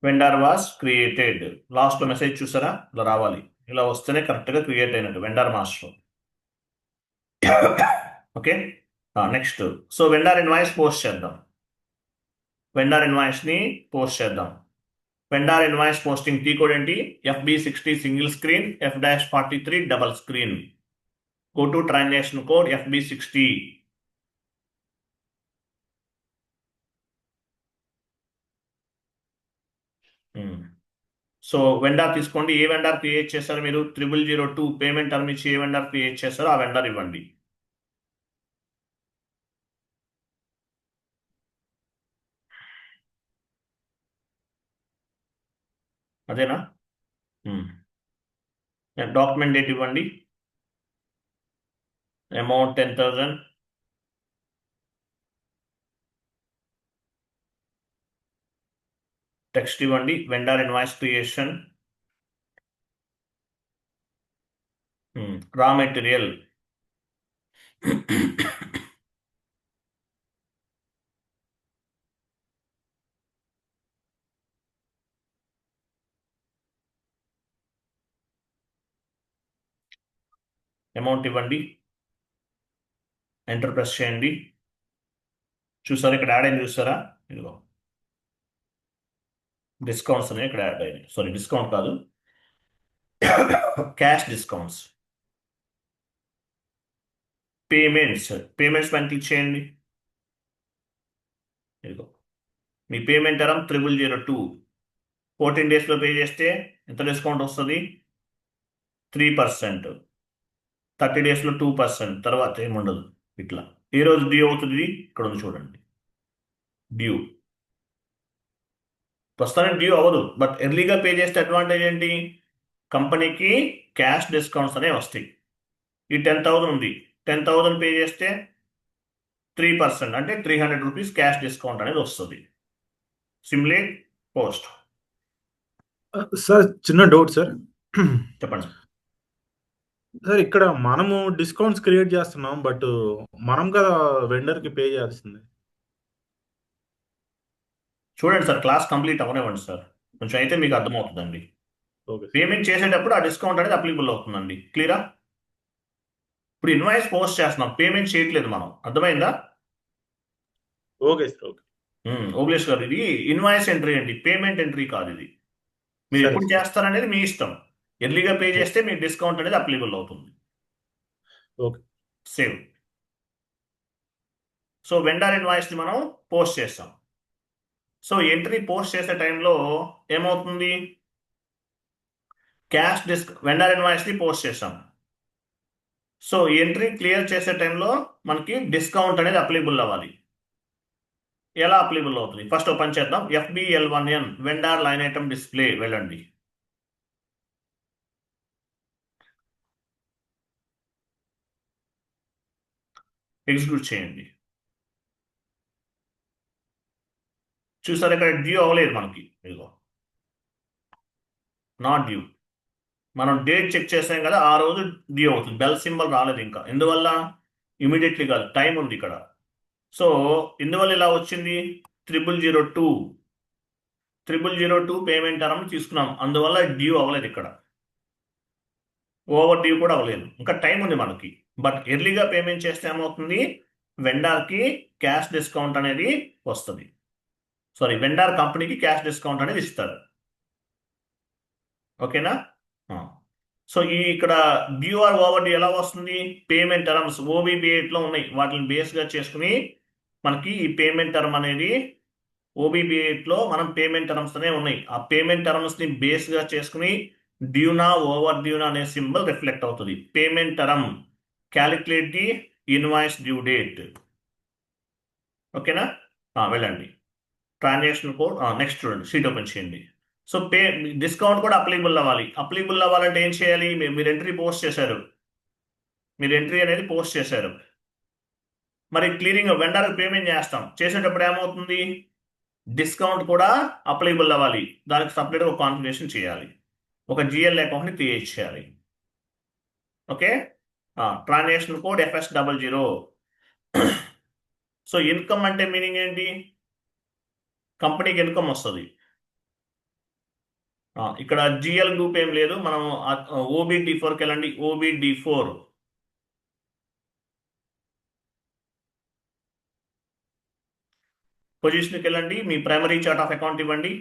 vendor was created. లాస్ట్లో message చూసారా, ఇలా రావాలి. ఇలా వస్తేనే కరెక్ట్గా create అయినట్టు vendor master. Okay, next. So vendor invoice post చేద్దాం. వెండర్ ఇన్వాయిస్ని పోస్ట్ చేద్దాం. Vendor invoice posting T code ఏంటి? FB60 single screen, F-43 double screen. Go to transaction code FB60. So vendor తీసుకోండి. ఏ వెండర్ క్రియేట్ చేశారు మీరు? 0002 payment term ఇచ్చి ఏ vendor create చేశారో ఆ vendor ఇవ్వండి. అదేనా? డాక్యుమెంట్ డేట్ ఇవ్వండి. అమౌంట్ 10,000. టెక్స్ట్ ఇవ్వండి, vendor invoice creation, raw material, amount ఇవ్వండి, ఎంటర్ ప్రెస్ చేయండి. చూసారా ఇక్కడ యాడ్ అయింది, చూసారా? ఇదిగో డిస్కౌంట్స్ అనేవి ఇక్కడ యాడ్ అయ్యాయి. సారీ, డిస్కౌంట్ కాదు, క్యాష్ డిస్కౌంట్స్. పేమెంట్స్ పైన క్లిక్ చేయండి. ఇదిగో మీ పేమెంట్ టర్మ్ 0002. 14 డేస్లో పే చేస్తే ఎంత డిస్కౌంట్ వస్తుంది? 3%. 30 డేస్లో 2%. తర్వాత ఏముండదు. ఇట్లా ఏ రోజు డ్యూ అవుతుంది ఇక్కడ ఉంది చూడండి, డ్యూ. ప్రస్తుతానికి డ్యూ అవ్వదు, బట్ ఎర్లీగా పే చేస్తే అడ్వాంటేజ్ ఏంటి? కంపెనీకి క్యాష్ డిస్కౌంట్స్ అనేవి వస్తాయి. ఈ 10,000 ఉంది, 10,000 పే చేస్తే 3%, అంటే 300 రూపీస్ క్యాష్ డిస్కౌంట్ అనేది వస్తుంది. Simulate post. సార్ చిన్న డౌట్ సార్. చెప్పండి. సార్ ఇక్కడ మనము డిస్కౌంట్స్ క్రియేట్ చేస్తున్నాం, బట్ మనం కదా వెండర్కి పే చేయాల్సింది. చూడండి సార్, క్లాస్ కంప్లీట్ అవ్వనివ్వండి సార్, కొంచెం అయితే మీకు అర్థమవుతుందండి. Okay sir. పేమెంట్ చేసేటప్పుడు ఆ డిస్కౌంట్ అనేది అప్లికబుల్ అవుతుందండి. క్లియరా? ఇప్పుడు ఇన్వాయిస్ పోస్ట్ చేస్తున్నాం, పేమెంట్ చేయట్లేదు మనం. అర్థమైందా? Okay sir. ఓకే ఓబ్లేష్ గారు, ఇది ఇన్వాయిస్ ఎంట్రీ అండి, పేమెంట్ ఎంట్రీ కాదు ఇది. మీరు సరే ఎప్పుడు సార్. చేస్తారనేది మీ ఇష్టం. ఎర్లీగా పే చేస్తే మీ డిస్కౌంట్ అనేది అప్లికబుల్ అవుతుంది. ఓకే. సేవ్. సో వెండర్ ఇన్వాయిస్ని మనం పోస్ట్ చేస్తాం. సో ఎంట్రీ పోస్ట్ చేసే టైంలో ఏమవుతుంది? వెండర్ ఇన్వాయిస్ని పోస్ట్ చేస్తాం. సో ఎంట్రీ క్లియర్ చేసే టైంలో మనకి డిస్కౌంట్ అనేది అప్లికబుల్ అవ్వాలి. ఎలా అప్లికబుల్ అవుతుంది? ఫస్ట్ ఓపెన్ చేద్దాం. FBL1N vendor line item display వెళ్ళండి. ఎగ్జిక్యూట్ చేయండి. చూసారు ఇక్కడ డ్యూ అవ్వలేదు మనకి. ఇదిగో నాట్ డ్యూ. మనం డేట్ చెక్ చేసాం కదా, ఆ రోజు డ్యూ అవుతుంది. బెల్ సింబల్ రాలేదు ఇంకా. ఎందువల్ల? ఇమీడియట్లీ కాదు, టైం ఉంది ఇక్కడ. సో ఎందువల్ల ఇలా వచ్చింది? 0002 పేమెంట్ టర్మ్ తీసుకున్నాం, అందువల్ల డ్యూ అవ్వలేదు ఇక్కడ. ఓవర్ డ్యూ కూడా అవ్వలేదు, ఇంకా టైం ఉంది మనకి. బట్ ఎర్లీగా పేమెంట్ చేస్తే ఏమవుతుంది? వెండర్కి క్యాష్ డిస్కౌంట్ అనేది వస్తుంది. సారీ, వెండర్ కంపెనీకి క్యాష్ డిస్కౌంట్ అనేది ఇస్తారు. ఓకేనా? సో ఈ ఇక్కడ డ్యూ ఆర్ ఓవర్ డ్యూ ఎలా వస్తుంది? పేమెంట్ టర్మ్స్ OBB8లో ఉన్నాయి, వాటిని బేస్గా చేసుకుని మనకి ఈ పేమెంట్ టర్మ్ అనేది OBB8లో మనం పేమెంట్ టర్మ్స్ అనే ఉన్నాయి. ఆ పేమెంట్ టర్మ్స్ని బేస్గా చేసుకుని డ్యూనా ఓవర్ డ్యూనా అనే సింబల్ రిఫ్లెక్ట్ అవుతుంది. Payment term calculate the invoice due date. ఓకేనా? వెళ్ళండి. ట్రాన్సాక్షన్ కోడ్ నెక్స్ట్ చూడండి, షీట్ ఓపెన్ చేయండి. సో డిస్కౌంట్ కూడా అప్లికబుల్ అవ్వాలి. అప్లికబుల్ అవ్వాలంటే ఏం చేయాలి? మీరు ఎంట్రీ పోస్ట్ చేశారు, మీరు ఎంట్రీ అనేది పోస్ట్ చేశారు. మరి క్లియరింగ్ వెండర్ పేమెంట్ చేస్తాం, చేసేటప్పుడు ఏమవుతుంది? డిస్కౌంట్ కూడా అప్లికబుల్ అవ్వాలి. దానికి సపరేట్గా ఒక కాన్ఫిగరేషన్ చేయాలి, ఒక GL అకౌంట్ని క్రియేట్ చేయాలి. Okay. Transaction code FS00. So income అంటే మీనింగ్ ఏంటి? కంపెనీకి ఇన్కమ్ వస్తుంది. ఇక్కడ GL గ్రూప్ ఏం లేదు, మనం OBD4కి వెళ్ళండి. OBD4 పొజిషన్కి వెళ్ళండి, మీ ప్రైమరీ చార్ట్ ఆఫ్ అకౌంట్ ఇవ్వండి.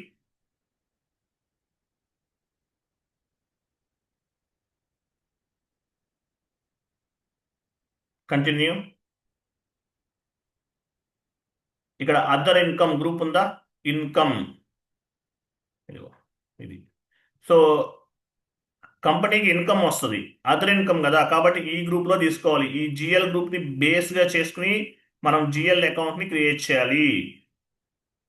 కంటిన్యూ. ఇక్కడ అదర్ ఇన్కమ్ గ్రూప్ ఉందా? ఇన్కమ్ ఇది. సో కంపెనీకి ఇన్కమ్ వస్తుంది, అదర్ ఇన్కమ్ కదా, కాబట్టి ఈ గ్రూప్లో తీసుకోవాలి. ఈ GL గ్రూప్ని బేస్గా చేసుకుని మనం GL అకౌంట్ని క్రియేట్ చేయాలి.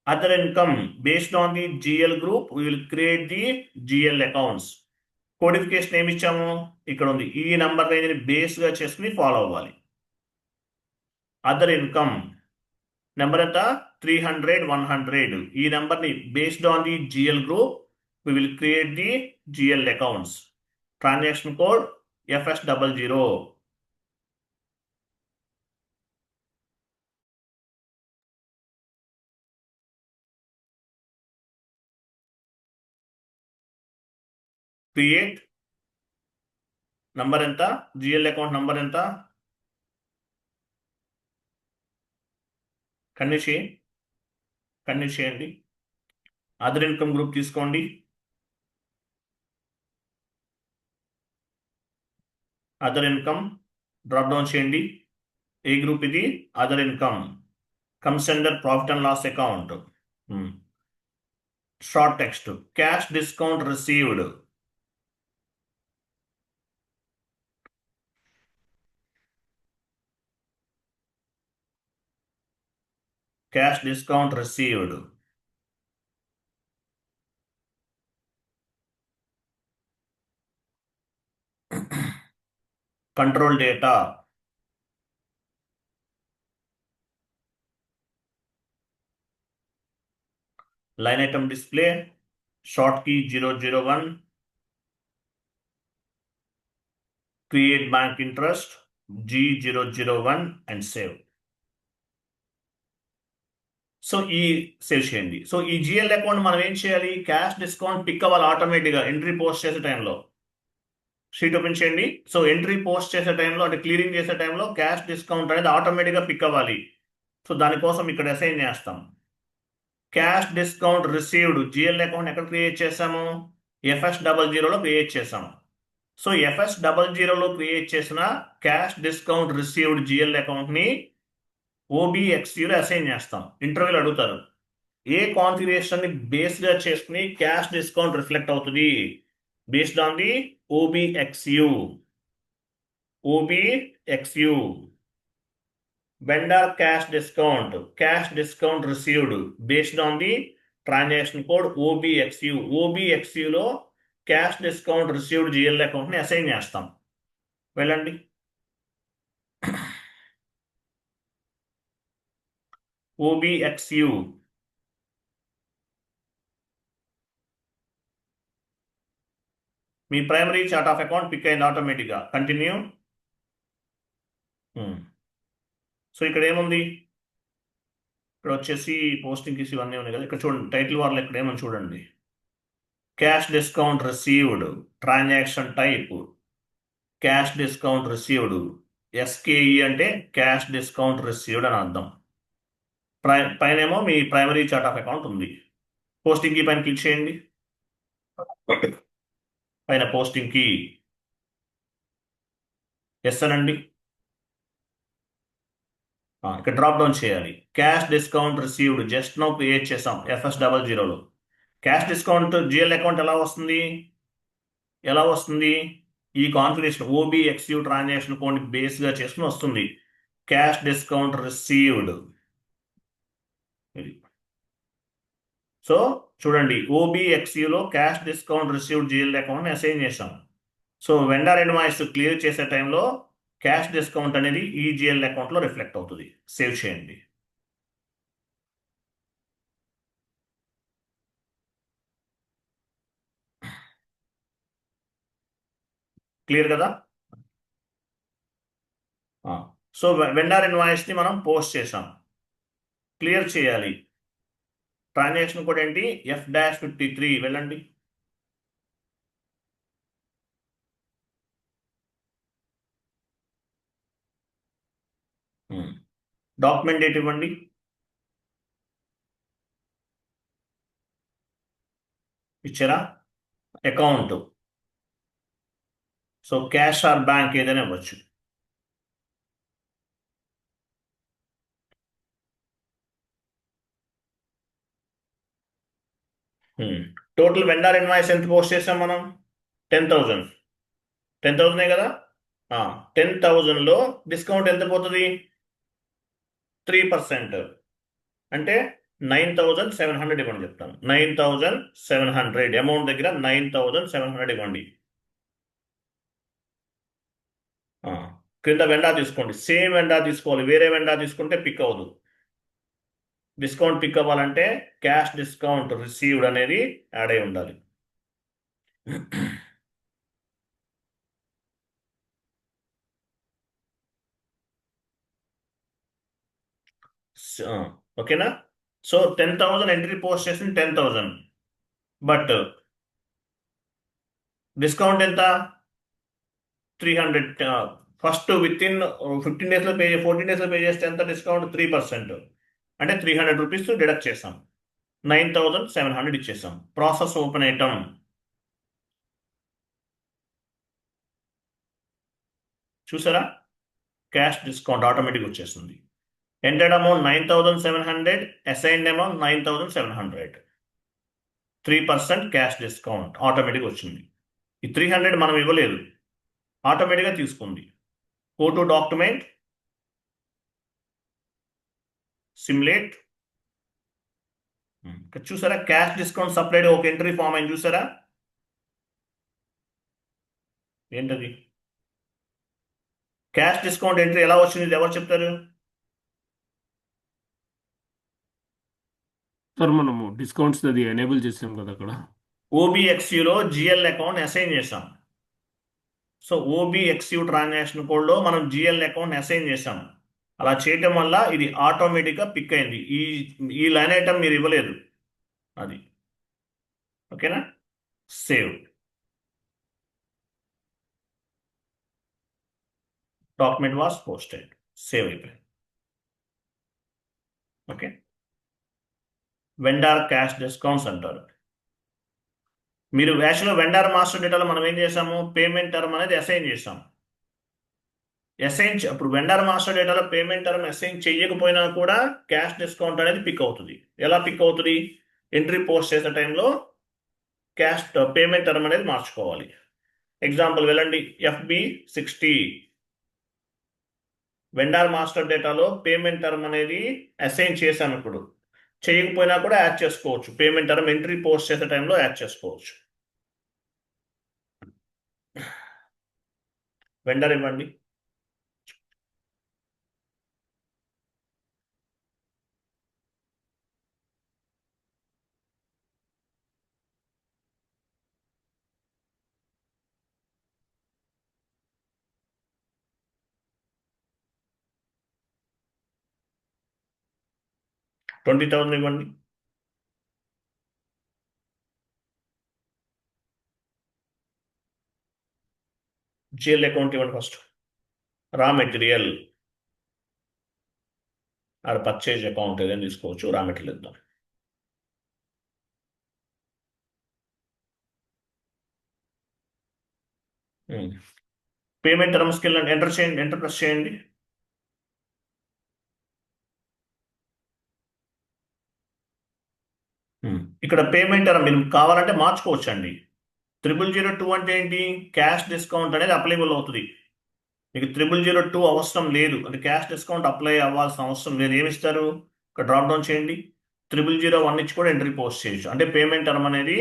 Other income based on the GL group we will create the GL accounts. Codification ఏమి ఇచ్చాము? ఇక్కడ ఉంది. ఈ నెంబర్ రేంజ్ని బేస్గా చేసుకుని ఫాలో అవ్వాలి. అదర్ ఇన్కమ్ నెంబర్ ఎంత? 300, 100. ఈ నెంబర్ని based on the GL group, we will create the GL accounts. Transaction code FS00. Create. Number ఎంత? GL అకౌంట్ నంబర్ ఎంత? కంటిన్యూ చేయండి. అదర్ ఇన్కమ్ గ్రూప్ తీసుకోండి. అదర్ ఇన్కమ్ డ్రాప్ డౌన్ చేయండి. ఏ గ్రూప్ ఇది? Other income. Comes under profit and loss account. Short text, cash discount received. Cash discount received. Control data. Line item display. Short key 001. Create bank interest G001 and save. So ఈ save చేయండి. So ఈ GL account మనం ఏం చేయాలి? Cash discount pick అవ్వాలి ఆటోమేటిక్గా entry post చేసే టైంలో. షీట్ ఓపెన్ చేయండి. సో ఎంట్రీ పోస్ట్ చేసే టైంలో, అంటే క్లియరింగ్ చేసే టైంలో క్యాష్ డిస్కౌంట్ అనేది ఆటోమేటిక్గా పిక్ అవ్వాలి. సో దానికోసం ఇక్కడ అసైన్ చేస్తాం. Cash discount received GL account ఎక్కడ క్రియేట్ చేసాము? FS00లో క్రియేట్ చేసాము. సో FS00లో క్రియేట్ చేసిన క్యాష్ డిస్కౌంట్ రిసీవ్డ్ GL అకౌంట్ని OBXUలో అసైన్ చేస్తాం. ఇంటర్వ్యూలో అడుగుతారు, ఏ కాన్ఫిగరేషన్ని బేస్గా చేసుకుని క్యాష్ డిస్కౌంట్ రిఫ్లెక్ట్ అవుతుంది? Based on the OBXU. Vendor cash discount received based on the transaction code OBXU. OBXUలో క్యాష్ డిస్కౌంట్ రిసీవ్డ్ GL అకౌంట్ని అసైన్ చేస్తాం. వెళ్ళండి. OBXU. మీ primary chart of account pick అయింది ఆటోమేటిక్గా. కంటిన్యూ. సో ఇక్కడ ఏముంది? ఇక్కడ వచ్చేసి పోస్టింగ్ కీస్ ఇవన్నీ ఉన్నాయి కదా. ఇక్కడ చూడండి, టైటిల్ వార్లో ఇక్కడ ఏమని చూడండి. Cash discount received, transaction type cash discount received. SKE అంటే క్యాష్ డిస్కౌంట్ రిసీవ్డ్ అని అర్థం. పైనేమో మీ ప్రైమరీ చార్ట్ ఆఫ్ అకౌంట్ ఉంది. పోస్టింగ్ కీ పైన క్లిక్ చేయండి. పైన పోస్టింగ్ కీ ఎస్ అనండి. ఇక్కడ డ్రాప్ డౌన్ చేయాలి. Cash discount received just now create చేసాం FS00లో. క్యాష్ డిస్కౌంట్ GL అకౌంట్ ఎలా వస్తుంది? ఈ కాన్ఫిగరేషన్ OBXU ట్రాన్సాక్షన్ కోడ్ బేస్గా చేసుకుని వస్తుంది. Cash discount received. సో చూడండి, OBXUలో క్యాష్ డిస్కౌంట్ రిసీవ్డ్ GL అకౌంట్ని అసైన్ చేసాం. సో వెండర్ ఇన్వాయిస్ క్లియర్ చేసే టైంలో క్యాష్ డిస్కౌంట్ అనేది ఈ GL అకౌంట్లో రిఫ్లెక్ట్ అవుతుంది. సేవ్ చేయండి. క్లియర్ కదా? సో వెండర్ ఇన్వాయిస్ని మనం పోస్ట్ చేసాం. క్లియర్ చేయాలి. ట్రాన్సాక్షన్ కోడ్ ఏంటి? F-53. వెళ్ళండి. డాక్యుమెంట్ డేట్ ఇవ్వండి. ఇచ్చారా? Account. So cash or bank ఏదైనా ఇవ్వచ్చు. టోటల్ వెండర్ ఇన్వాయిస్ ఎంత పోస్ట్ చేసాం మనం? 10,000. 10,000 కదా. 10,000లో డిస్కౌంట్ ఎంత పోతుంది? 3%. అంటే 9,700 ఇవ్వండి. చెప్తాను. 9,700 అమౌంట్ దగ్గర 9,700 ఇవ్వండి. క్రింద వెండా తీసుకోండి. సేమ్ వెండా తీసుకోవాలి. వేరే వెండా తీసుకుంటే పిక్ అవ్వదు. డిస్కౌంట్ పిక్ అవ్వాలంటే క్యాష్ డిస్కౌంట్ రిసీవ్డ్ అనేది యాడ్ అయి ఉండాలి. ఓకేనా? సో 10,000 ఎంట్రీ పోస్ట్ చేసింది 10,000, బట్ డిస్కౌంట్ ఎంత? 300. ఫస్ట్ విత్ ఇన్ 15 డేస్లో 14 డేస్లో పే చేస్తే ఎంత డిస్కౌంట్? 3%. అంటే 300 రూపీస్ డిడక్ట్ చేసాం, 9,700 ఇచ్చేసాం. Process open item. చూసారా? క్యాష్ డిస్కౌంట్ ఆటోమేటిక్ వచ్చేస్తుంది. Entered amount 9,700, assigned amount 9,700. 3% cash discount automatic వచ్చింది. ఈ 300 మనం ఇవ్వలేదు, ఆటోమేటిక్గా తీసుకుంది. Go to document, simulate. చూసారా? క్యాష్ డిస్కౌంట్ సపరేట్ ఒక ఎంట్రీ ఫామ్ అయింది. చూసారా? ఏంటది? క్యాష్ డిస్కౌంట్ ఎంట్రీ ఎలా వచ్చింది? ఇది ఎవరు చెప్తారు? సార్ మనము డిస్కౌంట్స్ అది ఎనేబుల్ చేసాం కదా అక్కడ. ఓబిఎక్స్యూలో జిఎల్ అకౌంట్ అసైన్ చేసాం. సో ఓబిఎక్స్యూ ట్రాన్సాక్షన్ కోడ్లో మనం జిఎల్ అకౌంట్ అసైన్ చేసాం. అలా చేయటం వల్ల ఇది ఆటోమేటిక్గా పిక్ అయింది. ఈ లైన్ ఐటమ్ మీరు ఇవ్వలేదు, అది. ఓకేనా? Save. Document was posted. Save అయిపోయింది. ఓకే. వెండార్ క్యాష్ డిస్కౌంట్స్ అంటారు. మీరు యాక్చువల్గా వెండార్ మాస్టర్ డేటాలో మనం ఏం చేసాము? పేమెంట్ టర్మ్ అనేది అసైన్ చేసాం. ఇప్పుడు వెండర్ మాస్టర్ డేటాలో పేమెంట్ టర్మ్ అసైన్ చేయకపోయినా కూడా క్యాష్ డిస్కౌంట్ అనేది పిక్ అవుతుంది. ఎలా పిక్ అవుతుంది? ఎంట్రీ పోస్ట్ చేసే టైంలో క్యాష్ పేమెంట్ టర్మ్ అనేది మార్చుకోవాలి. ఎగ్జాంపుల్ వెళ్ళండి, FB60. వెండర్ మాస్టర్ డేటాలో పేమెంట్ టర్మ్ అనేది అసైన్ చేశాను. ఇప్పుడు చేయకపోయినా కూడా యాడ్ చేసుకోవచ్చు. పేమెంట్ టర్మ్ ఎంట్రీ పోస్ట్ చేసే టైంలో యాడ్ చేసుకోవచ్చు. వెండర్ ఇవ్వండి. $20,000 ఇవ్వండి. జిఎల్ అకౌంట్ ఇవ్వండి first. Raw material or purchase account ఏదైనా తీసుకోవచ్చు. రా మెటీరియల్ ఇద్దాం. పేమెంట్ టర్మ్స్కి వెళ్ళండి, ఎంటర్ చేయండి, ఎంటర్ ప్రెస్ చేయండి. ఇక్కడ పేమెంట్ టర్మ్ మీరు కావాలంటే మార్చుకోవచ్చు అండి. 0002 అంటే ఏంటి? క్యాష్ డిస్కౌంట్ అనేది అప్లైబుల్ అవుతుంది. మీకు 0002 అవసరం లేదు, అంటే క్యాష్ డిస్కౌంట్ అప్లై అవ్వాల్సిన అవసరం లేదు. ఏమి ఇస్తారు? ఇక్కడ డ్రాప్ డౌన్ చేయండి, 0001 ఇచ్చి కూడా ఎంట్రీ పోస్ట్ చేయొచ్చు. అంటే పేమెంట్ టర్మ్ అనేది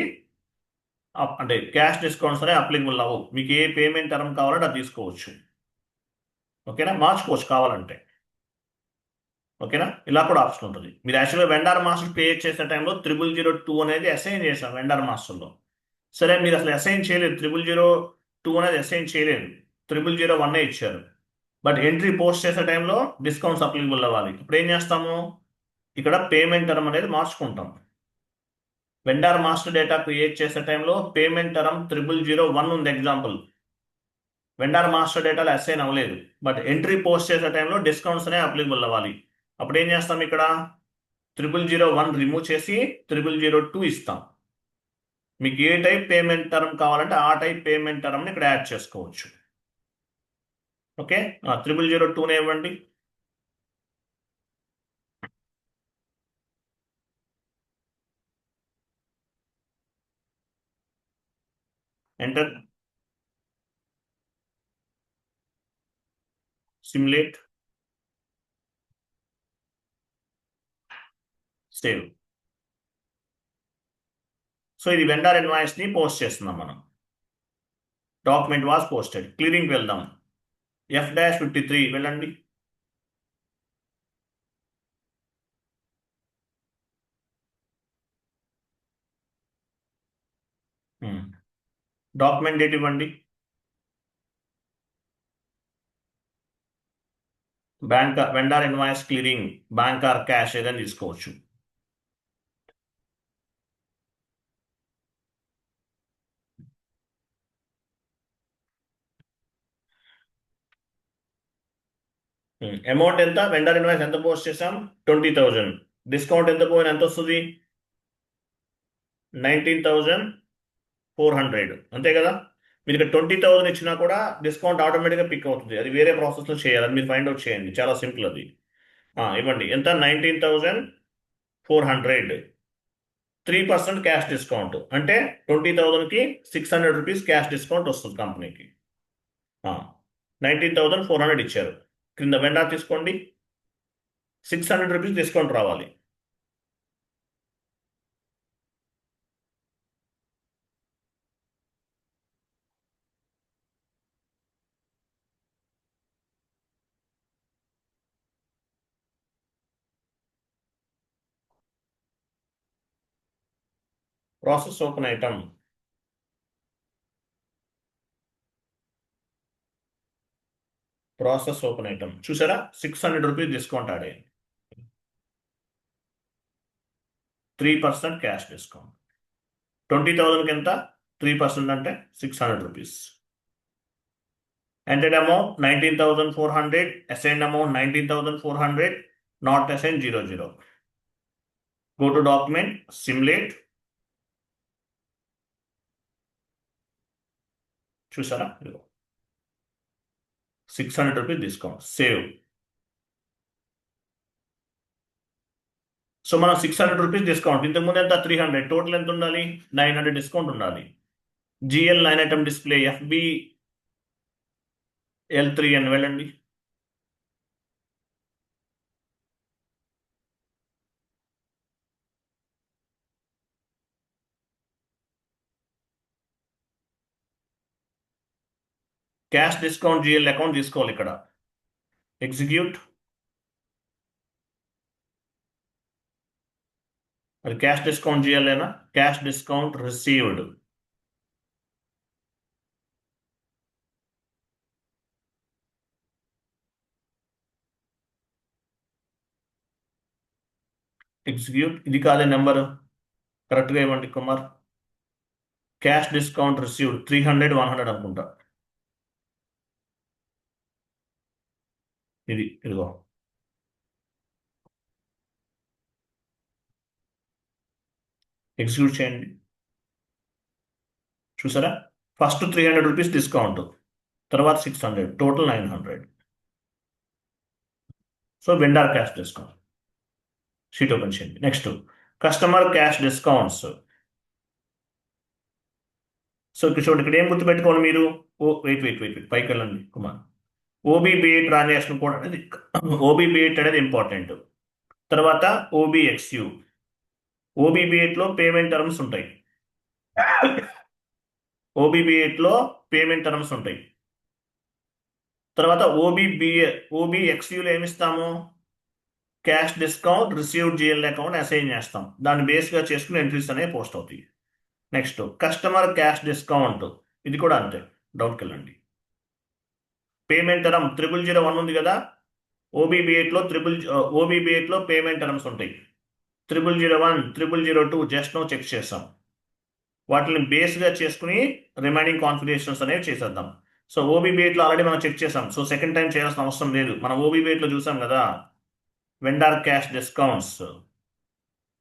అంటే క్యాష్ డిస్కౌంట్స్ అనేవి అప్లికబుల్ అవ్వవు. మీకు ఏ పేమెంట్ టర్మ్ కావాలంటే అది తీసుకోవచ్చు. ఓకేనా? మార్చుకోవచ్చు కావాలంటే. ఓకేనా? ఇలా కూడా ఆప్షన్ ఉంటుంది. మీరు యాక్చువల్గా వెండర్ మాస్టర్ క్రియేట్ చేసే టైంలో 0002 అనేది అసైన్ చేశాం వెండర్ మాస్టర్లో. సరే, మీరు అసలు అసైన్ చేయలేదు, 0002 అనేది అసైన్ చేయలేదు, 0001 ఇచ్చారు. బట్ ఎంట్రీ పోస్ట్ చేసే టైంలో డిస్కౌంట్స్ అప్లికబుల్ అవ్వాలి. ఇప్పుడు ఏం చేస్తాము? ఇక్కడ పేమెంట్ టర్మ్ అనేది మార్చుకుంటాం. వెండర్ మాస్టర్ డేటా క్రియేట్ చేసే టైంలో పేమెంట్ టర్మ్ 0001 ఉంది ఎగ్జాంపుల్. వెండర్ మాస్టర్ డేటాలో అసైన్ అవ్వలేదు, బట్ ఎంట్రీ పోస్ట్ చేసే టైంలో డిస్కౌంట్స్ అనేవి అప్లికబుల్ అవ్వాలి. అప్పుడు ఏం చేస్తాం? ఇక్కడ 0001 రిమూవ్ చేసి 0002 ఇస్తాం. మీకు ఏ టైప్ పేమెంట్ టర్మ్ కావాలంటే ఆ టైప్ పేమెంట్ టర్మ్ని ఇక్కడ యాడ్ చేసుకోవచ్చు. ఓకే, 0002 ఇవ్వండి. Enter, simulate, save. సో ఇది వెండర్ ఇన్వాయిస్ ని పోస్ట్ చేస్తున్నాం మనం. Document was posted. క్లియరింగ్కి వెళ్దాం. F-53 వెళ్ళండి. డాక్యుమెంట్ డేట్ ఇవ్వండి. Bank vendor invoice clearing bank or cash ఏదైనా తీసుకోవచ్చు. అమౌంట్ ఎంత? వెండర్ ఇన్వాయిస్ ఎంత పోస్ట్ చేసాం? 20,000. డిస్కౌంట్ ఎంత పోయిన ఎంత వస్తుంది? 19,400. అంతే కదా. మీరు ఇక్కడ 20,000 ఇచ్చినా కూడా డిస్కౌంట్ ఆటోమేటిక్గా పిక్ అవుతుంది. అది వేరే ప్రాసెస్లో చేయాలి. అది మీరు ఫైండ్ అవుట్ చేయండి. చాలా సింపుల్ అది. ఇవ్వండి. ఎంత? 19,400. 3% క్యాష్ డిస్కౌంట్ అంటే 20,000కి 600 రూపీస్ క్యాష్ డిస్కౌంట్ వస్తుంది కంపెనీకి. 19,400 ఇచ్చారు. క్రింద వెండర్ తీసుకోండి. 600 రూపీస్ డిస్కౌంట్ రావాలి. Process open item. Process open item చూసారా? 600 రూపీస్ డిస్కౌంట్ యాడ్ అయ్యింది. 3% క్యాష్ డిస్కౌంట్. 20,000కి ఎంత? 3% అంటే 600 rupees. Entered amount 19,400. Assigned amount 19,400. Not అసైన్ 00. Go to document, simulate. చూసారా? 600 రూపీస్ డిస్కౌంట్. సేవ్. సో మనం 600 రూపీస్ డిస్కౌంట్. ఇంతకుముందు ఎంత? 300. టోటల్ ఎంత ఉండాలి? 900 డిస్కౌంట్ ఉండాలి. GL line item display FBL3N వెళ్ళండి. క్యాష్ డిస్కౌంట్ GL అకౌంట్ తీసుకోవాలి ఇక్కడ. ఎగ్జిక్యూట్. అది క్యాష్ డిస్కౌంట్ GL అయినా? Cash discount received. ఎగ్జిక్యూట్. ఇది కాదే నెంబర్ కరెక్ట్గా ఇవ్వండి కుమార్. క్యాష్ డిస్కౌంట్ రిసీవ్డ్ 300 100 అనుకుంటా. ఇదిగో ఎగ్జిక్యూట్ చేయండి. చూసారా? ఫస్ట్ 300 రూపీస్ డిస్కౌంట్, తర్వాత 600, total 900. So vendor cash discount. Sheet open చేయండి. Next customer cash discounts. So ఇక్కడ చూడండి, ఇక్కడ ఏం గుర్తుపెట్టుకోండి మీరు. వెయిట్ పైకి వెళ్ళండి కుమార్. OBBA ట్రాన్సాక్షన్ కోడ్ అనేది OBBA అనేది ఇంపార్టెంట్. తర్వాత OBXU. OBBA పేమెంట్ టర్మ్స్ ఉంటాయి. OBBA పేమెంట్ టర్మ్స్ ఉంటాయి. తర్వాత OBXUలో ఏమిస్తాము? Cash discount received GL account assign చేస్తాం. దాన్ని బేస్గా చేసుకుని ఎంట్రీస్ అనేవి పోస్ట్ అవుతాయి. Next customer cash discount. ఇది కూడా అంతే. డౌట్కి వెళ్ళండి. పేమెంట్ టర్మ్ 0001 ఉంది కదా. OBBA పేమెంట్ టర్మ్స్ ఉంటాయి. 0001, 0002 జస్ట్ నో చెక్ చేస్తాం. వాటిని బేస్గా చేసుకుని రిమైనింగ్ కాన్ఫిగరేషన్స్ అనేవి చేసేద్దాం. సో OBBA ఆల్రెడీ మనం చెక్ చేసాం. సో సెకండ్ టైం చేయాల్సిన అవసరం లేదు. మనం OBBA చూసాం కదా వెండర్ క్యాష్ డిస్కౌంట్స్.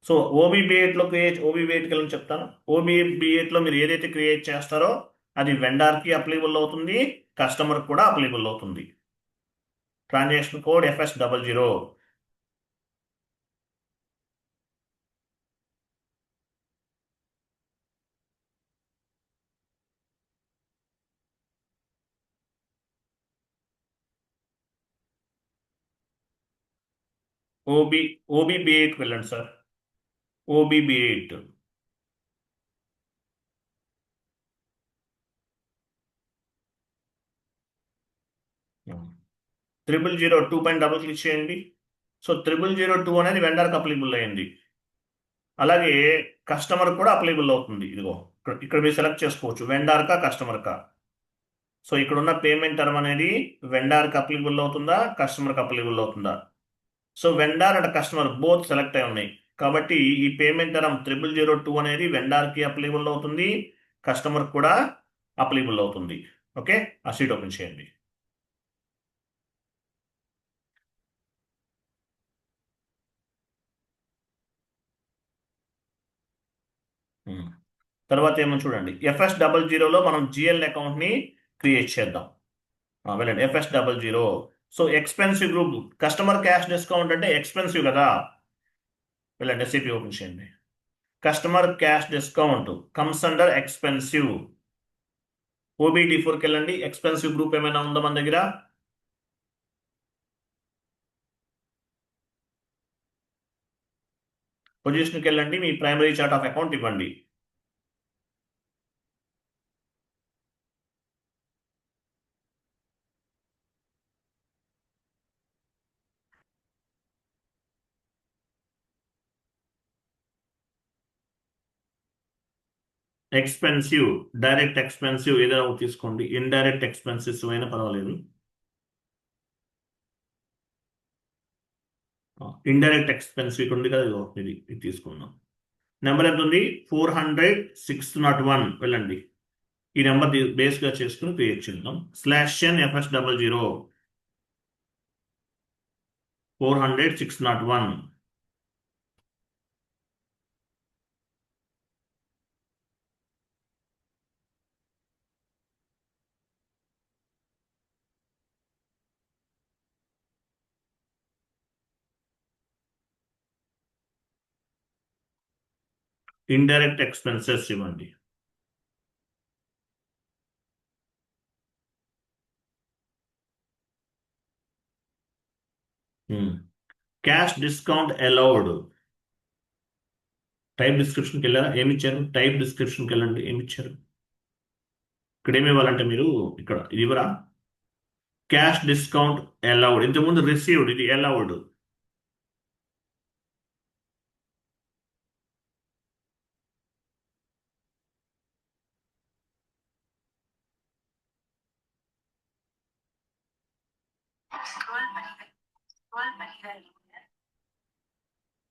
సో OBBAకి వెళ్ళని చెప్తాను. OBBA మీరు ఏదైతే క్రియేట్ చేస్తారో అది వెండర్కి అప్లికబుల్ అవుతుంది, కస్టమర్ కూడా అప్లికబుల్ అవుతుంది. Transaction code FS00. OBBAకి వెళ్ళండి సార్. OBBA. ట్రిపుల్ 002 పైన డబుల్ క్లిక్ చేయండి. సో 0002 అనేది వెండర్కి అప్లికబుల్ అయ్యింది. అలాగే కస్టమర్ కూడా అప్లికబుల్ అవుతుంది. ఇదిగో ఇక్కడ మీరు సెలెక్ట్ చేసుకోవచ్చు వెండార్ కా కస్టమర్ కా. సో ఇక్కడ ఉన్న పేమెంట్ టర్మ్ అనేది వెండార్ కి అప్లికబుల్ అవుతుందా కస్టమర్ కి అప్లికబుల్ అవుతుందా. So vendor and customer both select అయి ఉన్నాయి కాబట్టి ఈ పేమెంట్ టర్మ్ 0002 అనేది వెండార్ కి అప్లికబుల్ అవుతుంది కస్టమర్ కూడా అప్లికబుల్ అవుతుంది. ఓకే, ఆ షీట్ ఓపెన్ చేయండి. తర్వాత ఏమో చూడండి FS00లో మనం జిఎల్ అకౌంట్ ని క్రియేట్ చేద్దాం. వెళ్ళండి FS00. So expensive group customer cash discount అంటే ఎక్స్పెన్సివ్ కదా. వెళ్ళండి SAP ఓపెన్ చేయండి. Customer cash discount comes under expensive. OBD4కి వెళ్ళండి. ఎక్స్పెన్సివ్ గ్రూప్ ఏమైనా ఉందా మన దగ్గర? పొజిషన్కి వెళ్ళండి, మీ ప్రైమరీ చార్ట్ ఆఫ్ అకౌంట్ ఇవ్వండి. ఎక్స్పెన్సివ్, డైరెక్ట్ ఎక్స్పెన్సివ్ ఏదైనా ఒకటి తీసుకోండి. ఇండైరెక్ట్ ఎక్స్పెన్సెస్ అయినా పర్వాలేదు. ఇండైరెక్ట్ ఎక్స్పెన్సివ్ ఇక్కడ ఉంది కదా, ఇది తీసుకుందాం. నెంబర్ ఎంత ఉంది? 400,601. వెళ్ళండి, ఈ నెంబర్ బేస్గా చేసుకుని క్రియేట్ చేద్దాం. /n FS00 400,601. ఇండైరెక్ట్ ఎక్స్పెన్సెస్ ఇవ్వండి. Cash discount allowed. టైప్ డిస్క్రిప్షన్కి వెళ్ళారా? ఏమి ఇచ్చారు? టైప్ డిస్క్రిప్షన్కి వెళ్ళండి, ఏమి ఇచ్చారు? ఇక్కడ ఏమి ఇవ్వాలంటే మీరు ఇక్కడ ఇది ఇవ్వరా? Cash discount allowed. ఇంతకుముందు రిసీవ్డ్, ఇది allowed.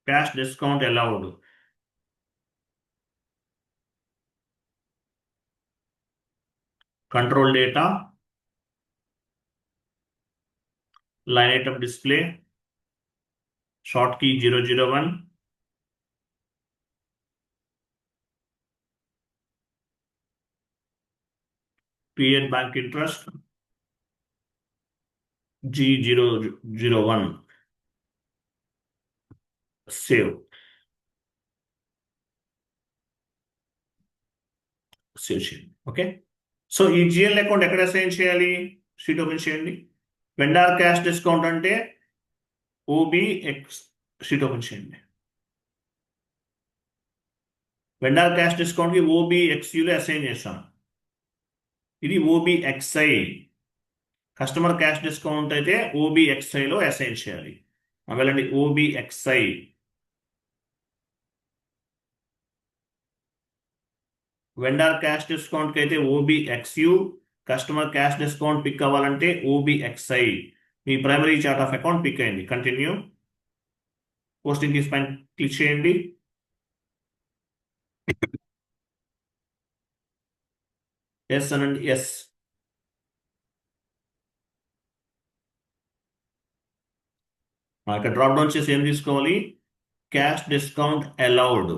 Cash discount allowed. Control data, line item display, short key 001, period bank interest G001. Save చేయండి. ఓకే, సో ఈ జిఎల్ అకౌంట్ ఎక్కడ అసైన్ చేయాలి? షీట్ ఓపెన్ చేయండి. వెండార్ క్యాష్ డిస్కౌంట్ అంటే OBX. షీట్ ఓపెన్ చేయండి. Vendor cash డిస్కౌంట్కి OBXUలో assign చేస్తాం. ఇది OBXI. కస్టమర్ క్యాష్ డిస్కౌంట్ అయితే OBXIలో అసైన్ చేయాలి. వెళ్ళండి OBXI. వెండార్ క్యాష్ డిస్కౌంట్కి అయితే OBXU. Customer cash discount pick అవ్వాలంటే OBXI. మీ primary chart of account pick అయింది. కంటిన్యూ. పోస్టింగ్ కీస్ పైన క్లిక్ చేయండి. ఎస్ అనండి. ఎస్. ఇక్కడ డ్రాప్ డౌన్ చేసి ఏం తీసుకోవాలి? Cash discount allowed.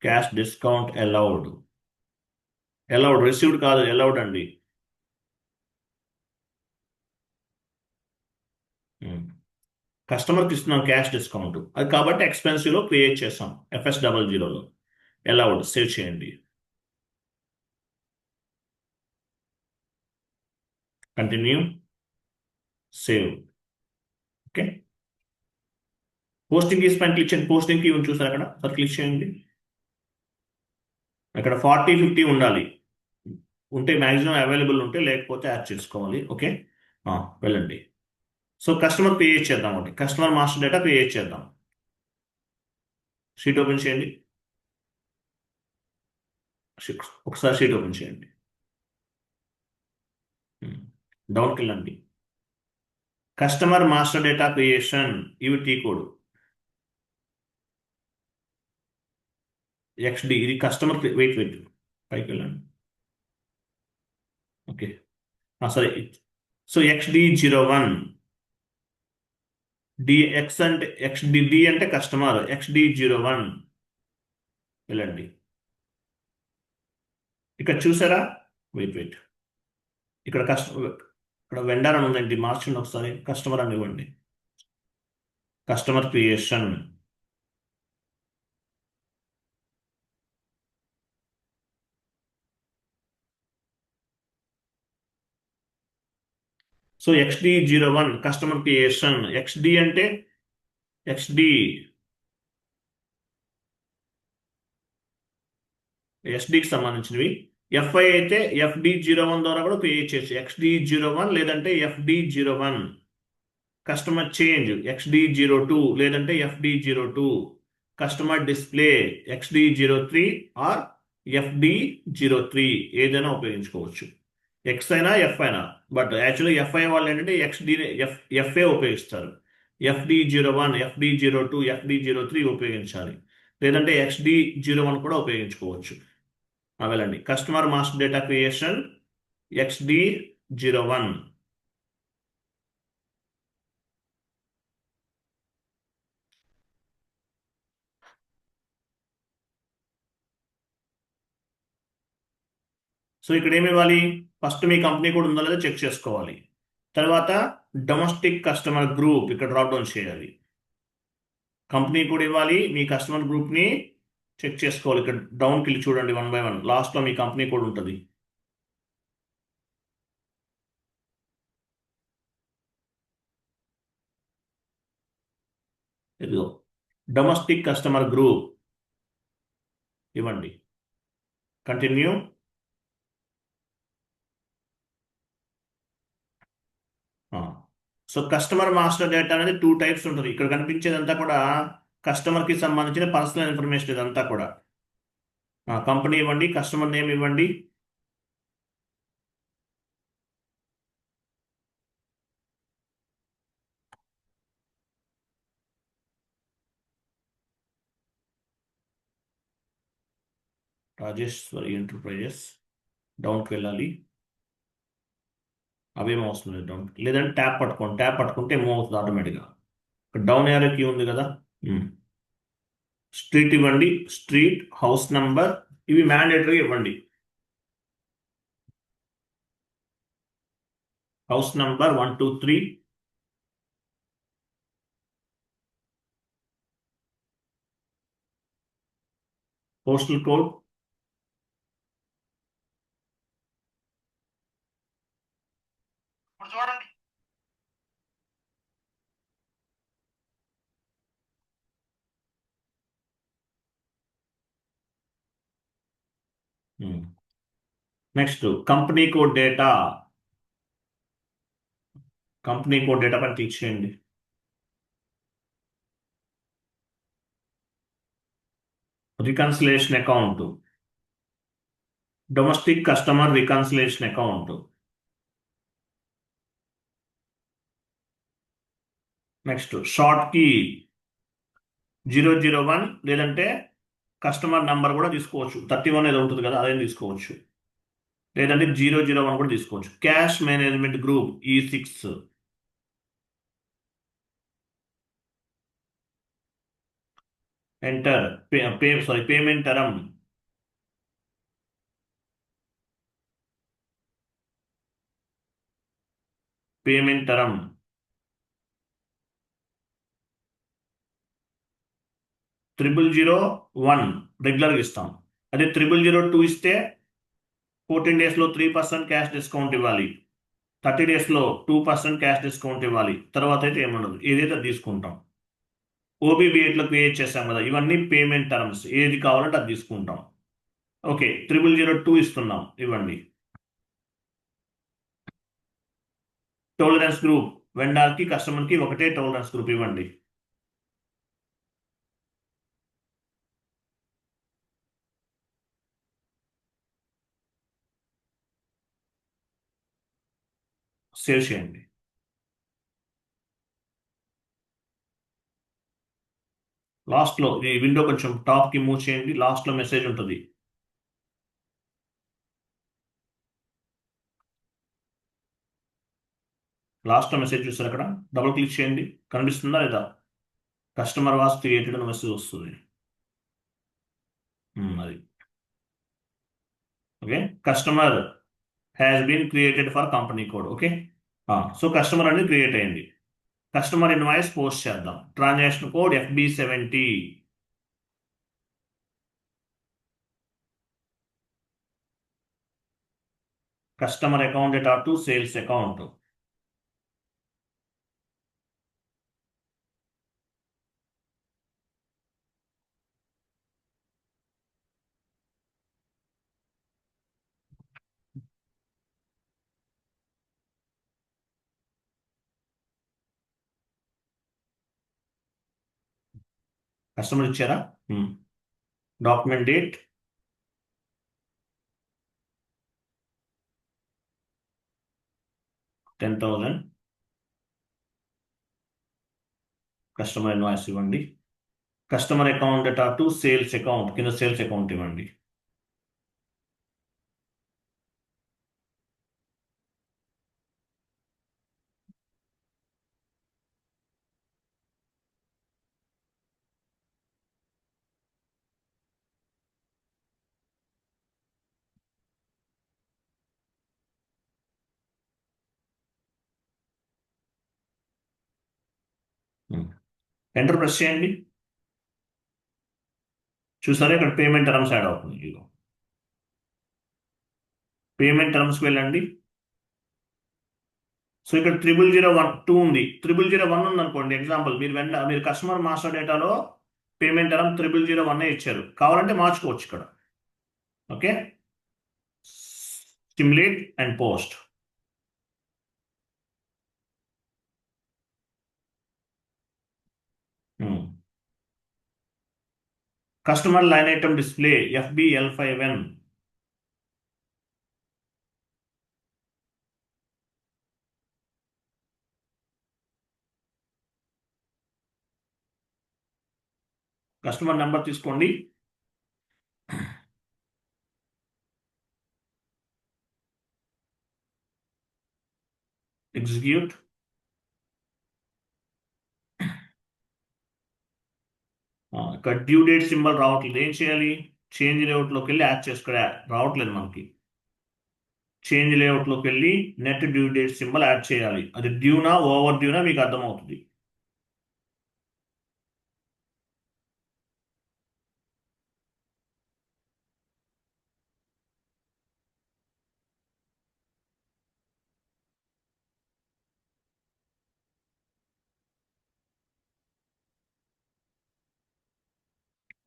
Cash discount allowed. Allowed, received కాదు, అలౌడ్ అండి. కస్టమర్కి ఇస్తున్నాం క్యాష్ డిస్కౌంట్, అది కాబట్టి ఎక్స్పెన్సివ్లో క్రియేట్ చేస్తాం. FS00లో అలౌడ్. సేవ్ చేయండి. Continue. Save. Okay, posting keys పైన క్లిక్ చేయండి. పోస్టింగ్ కీ చూసారు అక్కడ, సార్ క్లిక్ చేయండి. అక్కడ 40, 50 ఉండాలి. ఉంటే మ్యాక్సిమం అవైలబుల్ ఉంటే, లేకపోతే యాడ్ చేసుకోవాలి. ఓకే, వెళ్ళండి. సో కస్టమర్ క్రియేట్ చేద్దాం. ఒకటి కస్టమర్ మాస్టర్ డేటా క్రియేట్ చేద్దాం. షీట్ ఓపెన్ చేయండి. ఒకసారి షీట్ ఓపెన్ చేయండి. డౌన్కి వెళ్ళండి. కస్టమర్ మాస్టర్ డేటా క్రియేషన్, ఇవి టీ కోడ్ XD, ఇది కస్టమర్ వెయిట్ పైకి వెళ్ళండి. ఓకే, సరే. సో XD01 DX అంటే XD అంటే కస్టమర్, XD01 వెళ్ళండి. ఇక్కడ చూసారా? వెయిట్ ఇక్కడ ఇక్కడ వెండర్ అని ఉందండి, మార్చండి ఒకసారి. కస్టమర్ అని ఇవ్వండి. Customer creation. So XD01 customer creation. XD అంటే SDకి సంబంధించినవి. FI అయితే FD01 ద్వారా కూడా క్రియేట్ చేయొచ్చు. XD01 లేదంటే FD01. కస్టమర్ చేంజ్ XD02 లేదంటే FD02. Customer display XD03 are FD03, ఏదైనా ఉపయోగించుకోవచ్చు. X అయినా F అయినా. బట్ యాక్చువల్లీ FI వాళ్ళు ఏంటంటే FA ఉపయోగిస్తారు. FD01, FD02, FD03 ఉపయోగించాలి. లేదంటే XD01 కూడా ఉపయోగించుకోవచ్చు. వెళ్ళండి. Customer master data creation XD01. So ఇక్కడ ఏమి ఇవ్వాలి? ఫస్ట్ మీ కంపెనీ కూడా ఉందో లేదో చెక్ చేసుకోవాలి. తర్వాత డొమెస్టిక్ కస్టమర్ గ్రూప్ ఇక్కడ డ్రాప్ డౌన్ చేయాలి. కంపెనీ కూడా ఇవ్వాలి, మీ కస్టమర్ గ్రూప్ని చెక్ చేసుకోవాలి. ఇక్కడ డౌన్కి వెళ్ళి చూడండి, 1 by 1 లాస్ట్లో మీ కంపెనీ కూడా ఉంటుంది. ఇదిగో డొమెస్టిక్ కస్టమర్ గ్రూప్ ఇవ్వండి. Continue. So customer master data అనేది 2 టైప్స్ ఉంటుంది. ఇక్కడ కనిపించేదంతా కూడా కస్టమర్కి సంబంధించిన పర్సనల్ ఇన్ఫర్మేషన్. ఇదంతా కూడా కంపెనీ ఇవ్వండి, కస్టమర్ నేమ్ ఇవ్వండి. రాజేశ్వరి ఎంటర్ప్రైజెస్. డౌన్కి వెళ్ళాలి. అవేమో వస్తుంది డౌన్, లేదంటే ట్యాప్ పట్టుకోండి. ట్యాప్ పట్టుకుంటే మూవ్ అవుతుంది ఆటోమేటిక్గా. ఇక్కడ డౌన్ ఏరో కీ ఉంది కదా. స్ట్రీట్ ఇవ్వండి, స్ట్రీట్, హౌస్ నంబర్, ఇవి మ్యాండేటరీ ఇవ్వండి. House number 1 2 3. Postal code. చూడండి. Next company code data. Company code data పైన క్లిక్ చేయండి. Reconciliation account, domestic customer reconciliation account. Next short key 001, లేదంటే కస్టమర్ నంబర్ కూడా తీసుకోవచ్చు. 31 ఏదో ఉంటుంది కదా, అదే తీసుకోవచ్చు. లేదంటే 001 కూడా తీసుకోవచ్చు. Cash management group E6. Enter. Payment term. Payment term 0001 రెగ్యులర్గా ఇస్తాం. అదే 0002 ఇస్తే 14 డేస్లో 3% క్యాష్ డిస్కౌంట్ ఇవ్వాలి. 30 డేస్లో 2% క్యాష్ డిస్కౌంట్ ఇవ్వాలి. తర్వాత అయితే ఏమన్నది, ఏదైతే తీసుకుంటాం. OBB8లో క్రియేట్ చేస్తాం కదా, ఇవన్నీ పేమెంట్ టర్మ్స్. ఏది కావాలంటే అది తీసుకుంటాం. ఓకే, 0002 ఇస్తున్నాం, ఇవ్వండి. టాలరెన్స్ గ్రూప్ వెండార్కి కస్టమర్కి ఒకటే టాలరెన్స్ గ్రూప్ ఇవ్వండి. సేవ్ చేయండి. లాస్ట్లో ఈ విండో కొంచెం టాప్కి మూవ్ చేయండి. లాస్ట్లో మెసేజ్ ఉంటుంది. లాస్ట్లో మెసేజ్ చూస్తారు అక్కడ, డబుల్ క్లిక్ చేయండి. కనిపిస్తుందా లేదా? కస్టమర్ వాస్ క్రియేటెడ్ అని మెసేజ్ వస్తుంది. అది okay. Customer has been created for company code. Okay. So customer అనేది క్రియేట్ అయింది. కస్టమర్ ఇన్వాయిస్ పోస్ట్ చేద్దాం. Transaction code FB70. Customer account data to sales account. Customer ఇచ్చారా? Document date, $10,000. కస్టమర్ ఇన్వాయిస్ ఇవ్వండి. Customer account data to sales account కింద sales account ఇవ్వండి. Enter press చేయండి. చూసారా ఇక్కడ పేమెంట్ టర్మ్స్ యాడ్ అవుతుంది. ఇదిగో పేమెంట్ టర్మ్స్కి వెళ్ళండి. సో ఇక్కడ 0001 ఉంది. 0001 ఉంది అనుకోండి. ఎగ్జాంపుల్ మీరు కస్టమర్ మాస్టర్ డేటాలో పేమెంట్ టర్మ్ 0001 ఇచ్చారు. కావాలంటే మార్చుకోవచ్చు ఇక్కడ. Okay. Stimulate and post. Customer line item display FBL5N. Customer number తీసుకోండి. ఎగ్జిక్యూట్. ఇక్కడ డ్యూ డేట్ సింబల్ రావట్లేదు. ఏం చేయాలి? చేంజ్ లేఅవుట్లోకి వెళ్ళి యాడ్ చేసుకో. రావట్లేదు మనకి. చేంజ్ లేఅవుట్లోకి వెళ్ళి net due date symbol add చేయాలి. అది డ్యూనా ఓవర్ డ్యూనా మీకు అర్థమవుతుంది.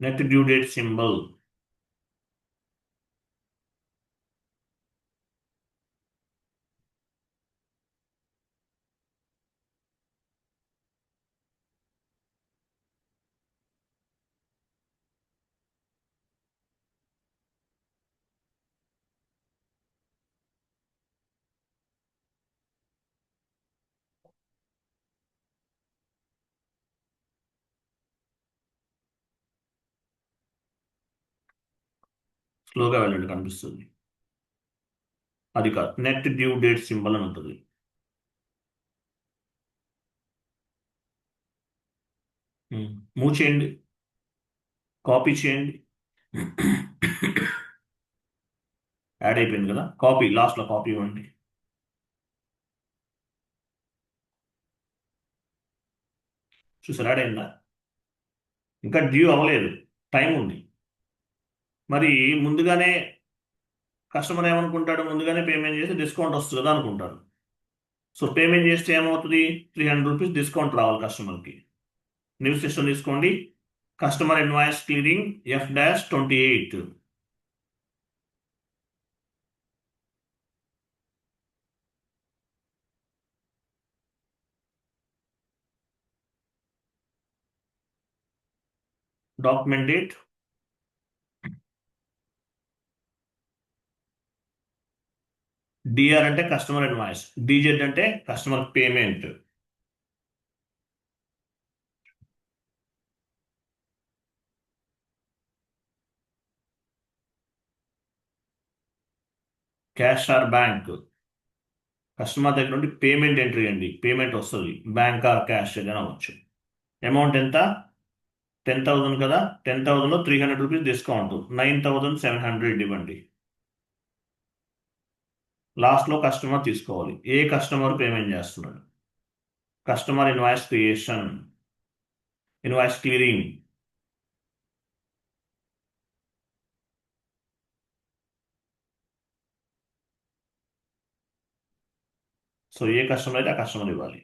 Net due date symbol. స్లోగా వెళ్ళండి, కనిపిస్తుంది. అది కాదు, నెట్ డ్యూ డేట్ సింబల్ అని ఉంటుంది. మూవ్ చేయండి, కాపీ చేయండి. యాడ్ అయిపోయింది కదా. కాపీ, లాస్ట్లో కాపీ ఇవ్వండి. చూసారు యాడ్ అయిందా? ఇంకా డ్యూ అవ్వలేదు, టైం ఉంది. మరి ముందుగానే కస్టమర్ ఏమనుకుంటాడు? ముందుగానే పేమెంట్ చేసి డిస్కౌంట్ వస్తుంది కదా అనుకుంటాడు. సో పేమెంట్ చేస్తే ఏమవుతుంది? 300 రూపీస్ డిస్కౌంట్ రావాలి కస్టమర్కి. న్యూ సిస్టమ్ తీసుకోండి. Customer invoice clearing F-28. Document date, DR అంటే కస్టమర్ ఇన్వాయిస్, డిజెడ్ అంటే customer payment. Cash or bank, customer దగ్గర నుండి పేమెంట్ ఎంట్రీ అండి, పేమెంట్ వస్తుంది, బ్యాంక్ ఆర్ క్యాష్ ఏదైనా అవ్వచ్చు. అమౌంట్ ఎంత? 10,000 కదా, 10,000లో 300 రూపీస్ డిస్కౌంట్, 9,700 ఇవ్వండి. లాస్ట్లో కస్టమర్ తీసుకోవాలి. ఏ కస్టమర్ పేమెంట్ చేస్తున్నాడు? Customer invoice creation, invoice clearing. So ఏ కస్టమర్ అయితే ఆ కస్టమర్ ఇవ్వాలి.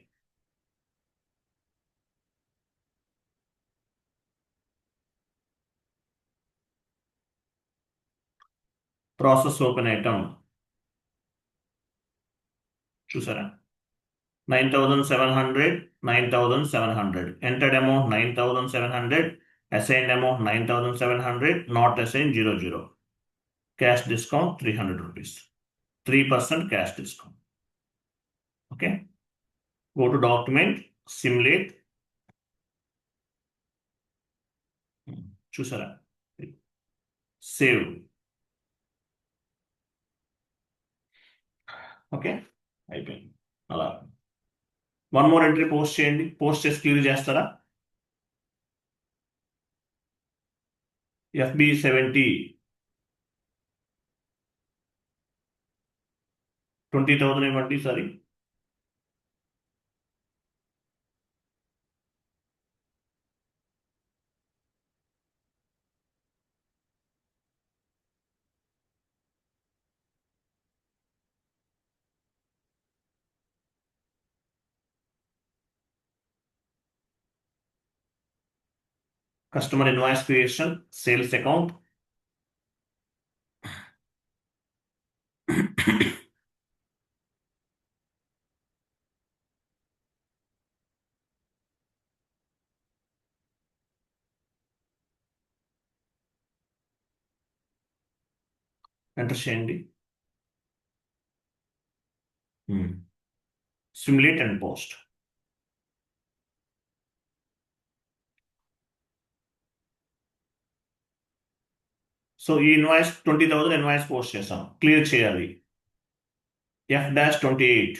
ప్రాసెస్ ఓపెన్ ఐటమ్ చూసారా, 9,700, 9,700, ఎంటర్డ్ అమౌంట్ 9,700, అసైన్డ్ అమౌంట్ 9,700, నాట్ అసైన్ 00, cash discount 300 rupees, 3% cash discount. Okay, go to document, simulate. చూసారా, సేవ్. ఓకే, అయిపోయింది. అలా 1 more ఎంట్రీ పోస్ట్ చేయండి. పోస్ట్ చేసి క్లియర్ చేస్తారా? FB 70, 20,000 ఇవ్వండి. Sorry, customer invoice creation, sales account. Enter చేయండి. Simulate and post. సో ఈ ఇన్వాయిస్ 20,000 ఇన్వాయిస్ పోస్ట్ చేసాం, క్లియర్ చేయాలి. F-28,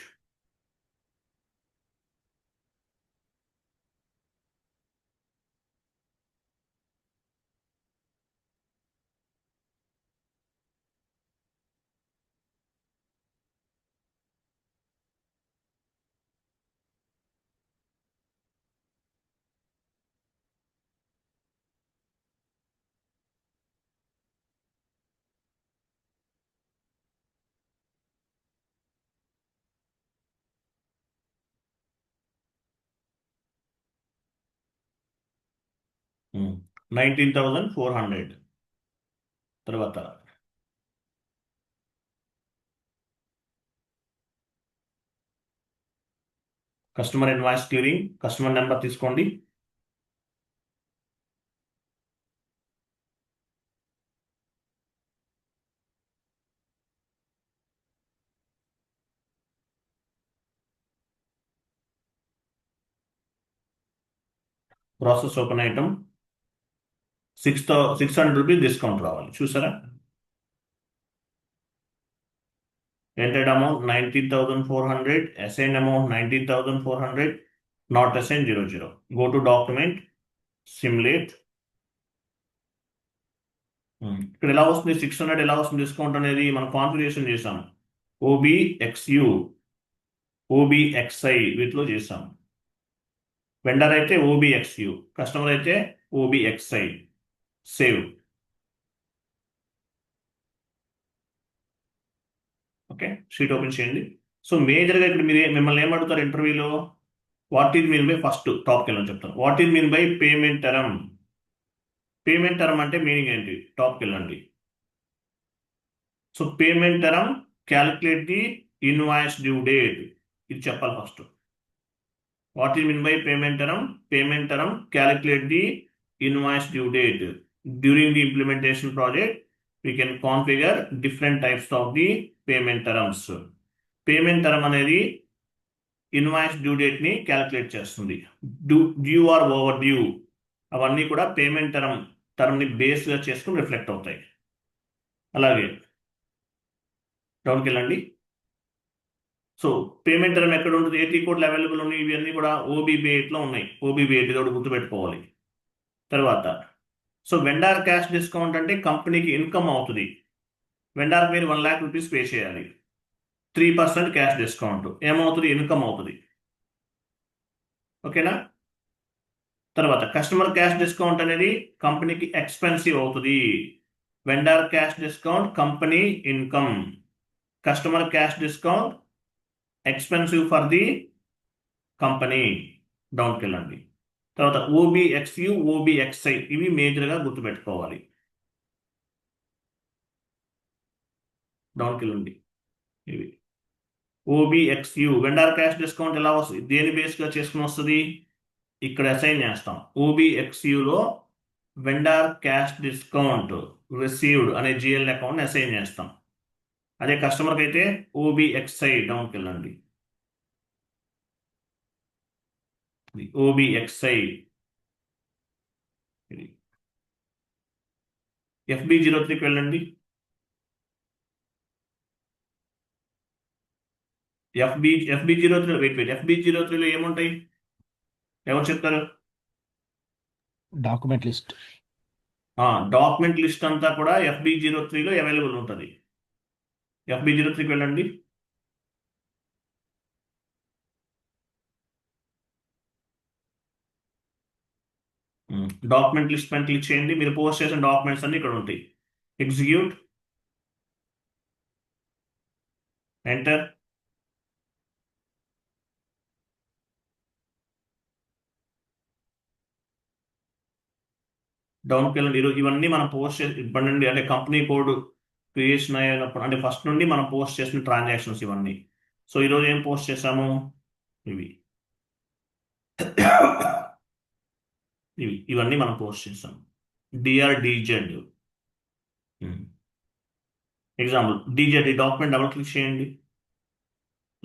Hmm. 19,400. తర్వాత customer invoice clearing, customer number తీసుకోండి. Process open item, 600 rupees discount రావాలి. చూసారా, entered amount 19,400, assign amount 19,400, not అసైన్ 00. Go to document, simulate. ఇక్కడ ఎలా వస్తుంది 600, ఎలా వస్తుంది డిస్కౌంట్ అనేది మనం కాన్ఫిగరేషన్ చేసాం. OBXU, OBXI వీటిలో చేసాం. వెండర్ అయితే OBXU, కస్టమర్ అయితే OBXI. Save. Okay, sheet open చేయండి. సో మేజర్గా ఇక్కడ మిమ్మల్ని ఏమడుగుతారు ఇంటర్వ్యూలో, what is mean by, first టాప్కి వెళ్ళని చెప్తాను. What is mean by payment term? Payment term అంటే మీనింగ్ ఏంటి? టాప్కి వెళ్ళండి. So payment term, calculate the invoice due date, ఇది చెప్పాలి first. What is mean by payment term? Payment term, calculate the invoice due date. During the implementation project, we can configure different types of the payment terms. Payment term అనేది invoice due date ని calculate చేస్తుంది. Due or over due అవన్నీ కూడా payment term ని base గా చేసుకుని reflect అవుతాయి. అలాగే డౌన్కి వెళ్ళండి. సో పేమెంట్ టర్మ్ ఎక్కడ ఉంటుంది, ఏటీ కోడ్లు అవైలబుల్ ఉన్నాయి, ఇవన్నీ కూడా OBB8 లో ఉన్నాయి. OBB8 ఇదొకటి గుర్తుపెట్టుకోవాలి. తర్వాత సో వెండార్ క్యాష్ డిస్కౌంట్ అంటే కంపెనీకి ఇన్కమ్ అవుతుంది. వెండార్ మీరు 1 lakh రూపీస్ పే చేయాలి. 3% క్యాష్ డిస్కౌంట్ ఏమవుతుంది, ఇన్కమ్ అవుతుంది. ఓకేనా. తర్వాత కస్టమర్ క్యాష్ డిస్కౌంట్ అనేది కంపెనీకి ఎక్స్పెన్సివ్ అవుతుంది. Vendor cash discount company income, customer cash discount expensive for the company. డౌన్కి వెళ్ళండి. తర్వాత OBXU OBXI ఇవి మేజర్గా గుర్తుపెట్టుకోవాలి. డౌన్కి వెళ్ళండి. ఇవి OBXU వెండార్ క్యాష్ డిస్కౌంట్ ఎలా వస్తుంది, దేని బేస్గా చేసుకుని వస్తుంది, ఇక్కడ అసైన్ చేస్తాం. OBXUలో వెండార్ క్యాష్ డిస్కౌంట్ రిసీవ్డ్ అనే GL అకౌంట్ అసైన్ చేస్తాం. అదే కస్టమర్కి అయితే OBXI. డౌన్కి వెళ్ళండి. OBXI FB03కి వెళ్ళండి. FB03 వెయిట్ FB03లో ఏముంటాయి, ఎవరు చెప్తారు? Document list. డాక్యుమెంట్ లిస్ట్ అంతా కూడా FB03లో అవైలబుల్ ఉంటుంది. FB03కి వెళ్ళండి. డాక్యుమెంట్ లిస్ట్ పైన క్లిక్ చేయండి. మీరు పోస్ట్ చేసిన డాక్యుమెంట్స్ అన్ని ఇక్కడ ఉంటాయి. Execute, enter. డౌన్కి వెళ్ళండి. ఇవన్నీ మనం పోస్ట్ చేసి ఇవ్వండి. అంటే కంపెనీ కోడ్ క్రియేషన్ అయినప్పుడు అంటే ఫస్ట్ నుండి మనం పోస్ట్ చేసిన ట్రాన్సాక్షన్స్ ఇవన్నీ. సో ఈరోజు ఏం పోస్ట్ చేసాము, ఇవన్నీ మనం పోస్ట్ చేసాం. DRDZ example. DZ ఈ డాక్యుమెంట్ డబుల్ క్లిక్ చేయండి.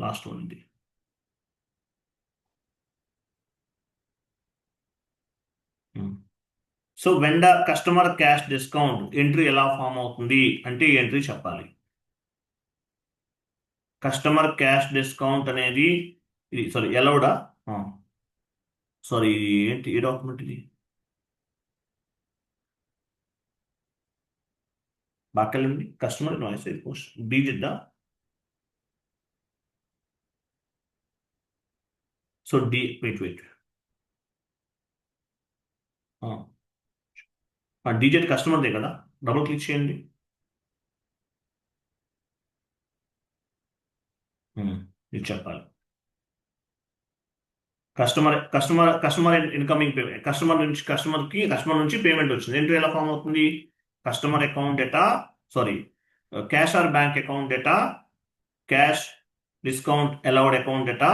లాస్ట్ వన్ ఇది. So vendor customer cash discount entry ఎలా ఫామ్ అవుతుంది అంటే ఈ ఎంట్రీ చెప్పాలి. కస్టమర్ క్యాష్ డిస్కౌంట్ అనేది ఇది ఎలౌడా ఏంటి ఈ డాక్యుమెంట్ ఇది బాకెళ్ళండి. కస్టమర్ నాయిస్ పోస్ట్ డీజిద్దా. సో వెయిట్ DZ కస్టమర్దే కదా, డబుల్ క్లిక్ చేయండి. ఇది చెప్పాలి. కస్టమర్ ఇన్కమింగ్ పేమెంట్, కస్టమర్ నుంచి పేమెంట్ వచ్చింది. ఎంట్రీ ఎలా ఫామ్ అవుతుంది, customer account data cash or bank account data, cash discount allowed account data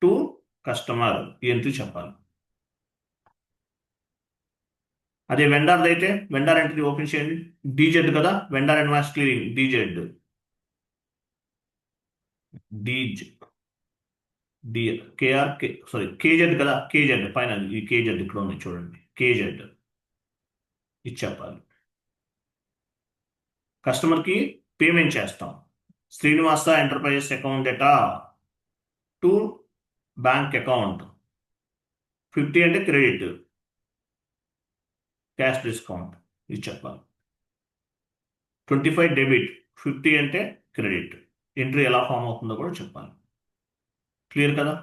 to customer, ఈ ఎంట్రీ చెప్పాలి. అదే వెండార్ అయితే వెండార్ ఎంట్రీ ఓపెన్ చేయండి. DZ కదా, వెండార్ ఇన్వాయిస్ క్లియరింగ్ KZ కదా, KZ పైన ఈ KZ ఇక్కడ ఉంది చూడండి, KZ ఇది చెప్పాలి. కస్టమర్కి పేమెంట్ చేస్తాం. Srinivasa enterprises account data to bank account. 50 అంటే క్రెడిట్, క్యాష్ డిస్కౌంట్ ఇది చెప్పాలి. 25 డెబిట్, 50 అంటే క్రెడిట్. ఎంట్రీ ఎలా ఫామ్ అవుతుందో కూడా చెప్పాలి. క్లియర్ కదా.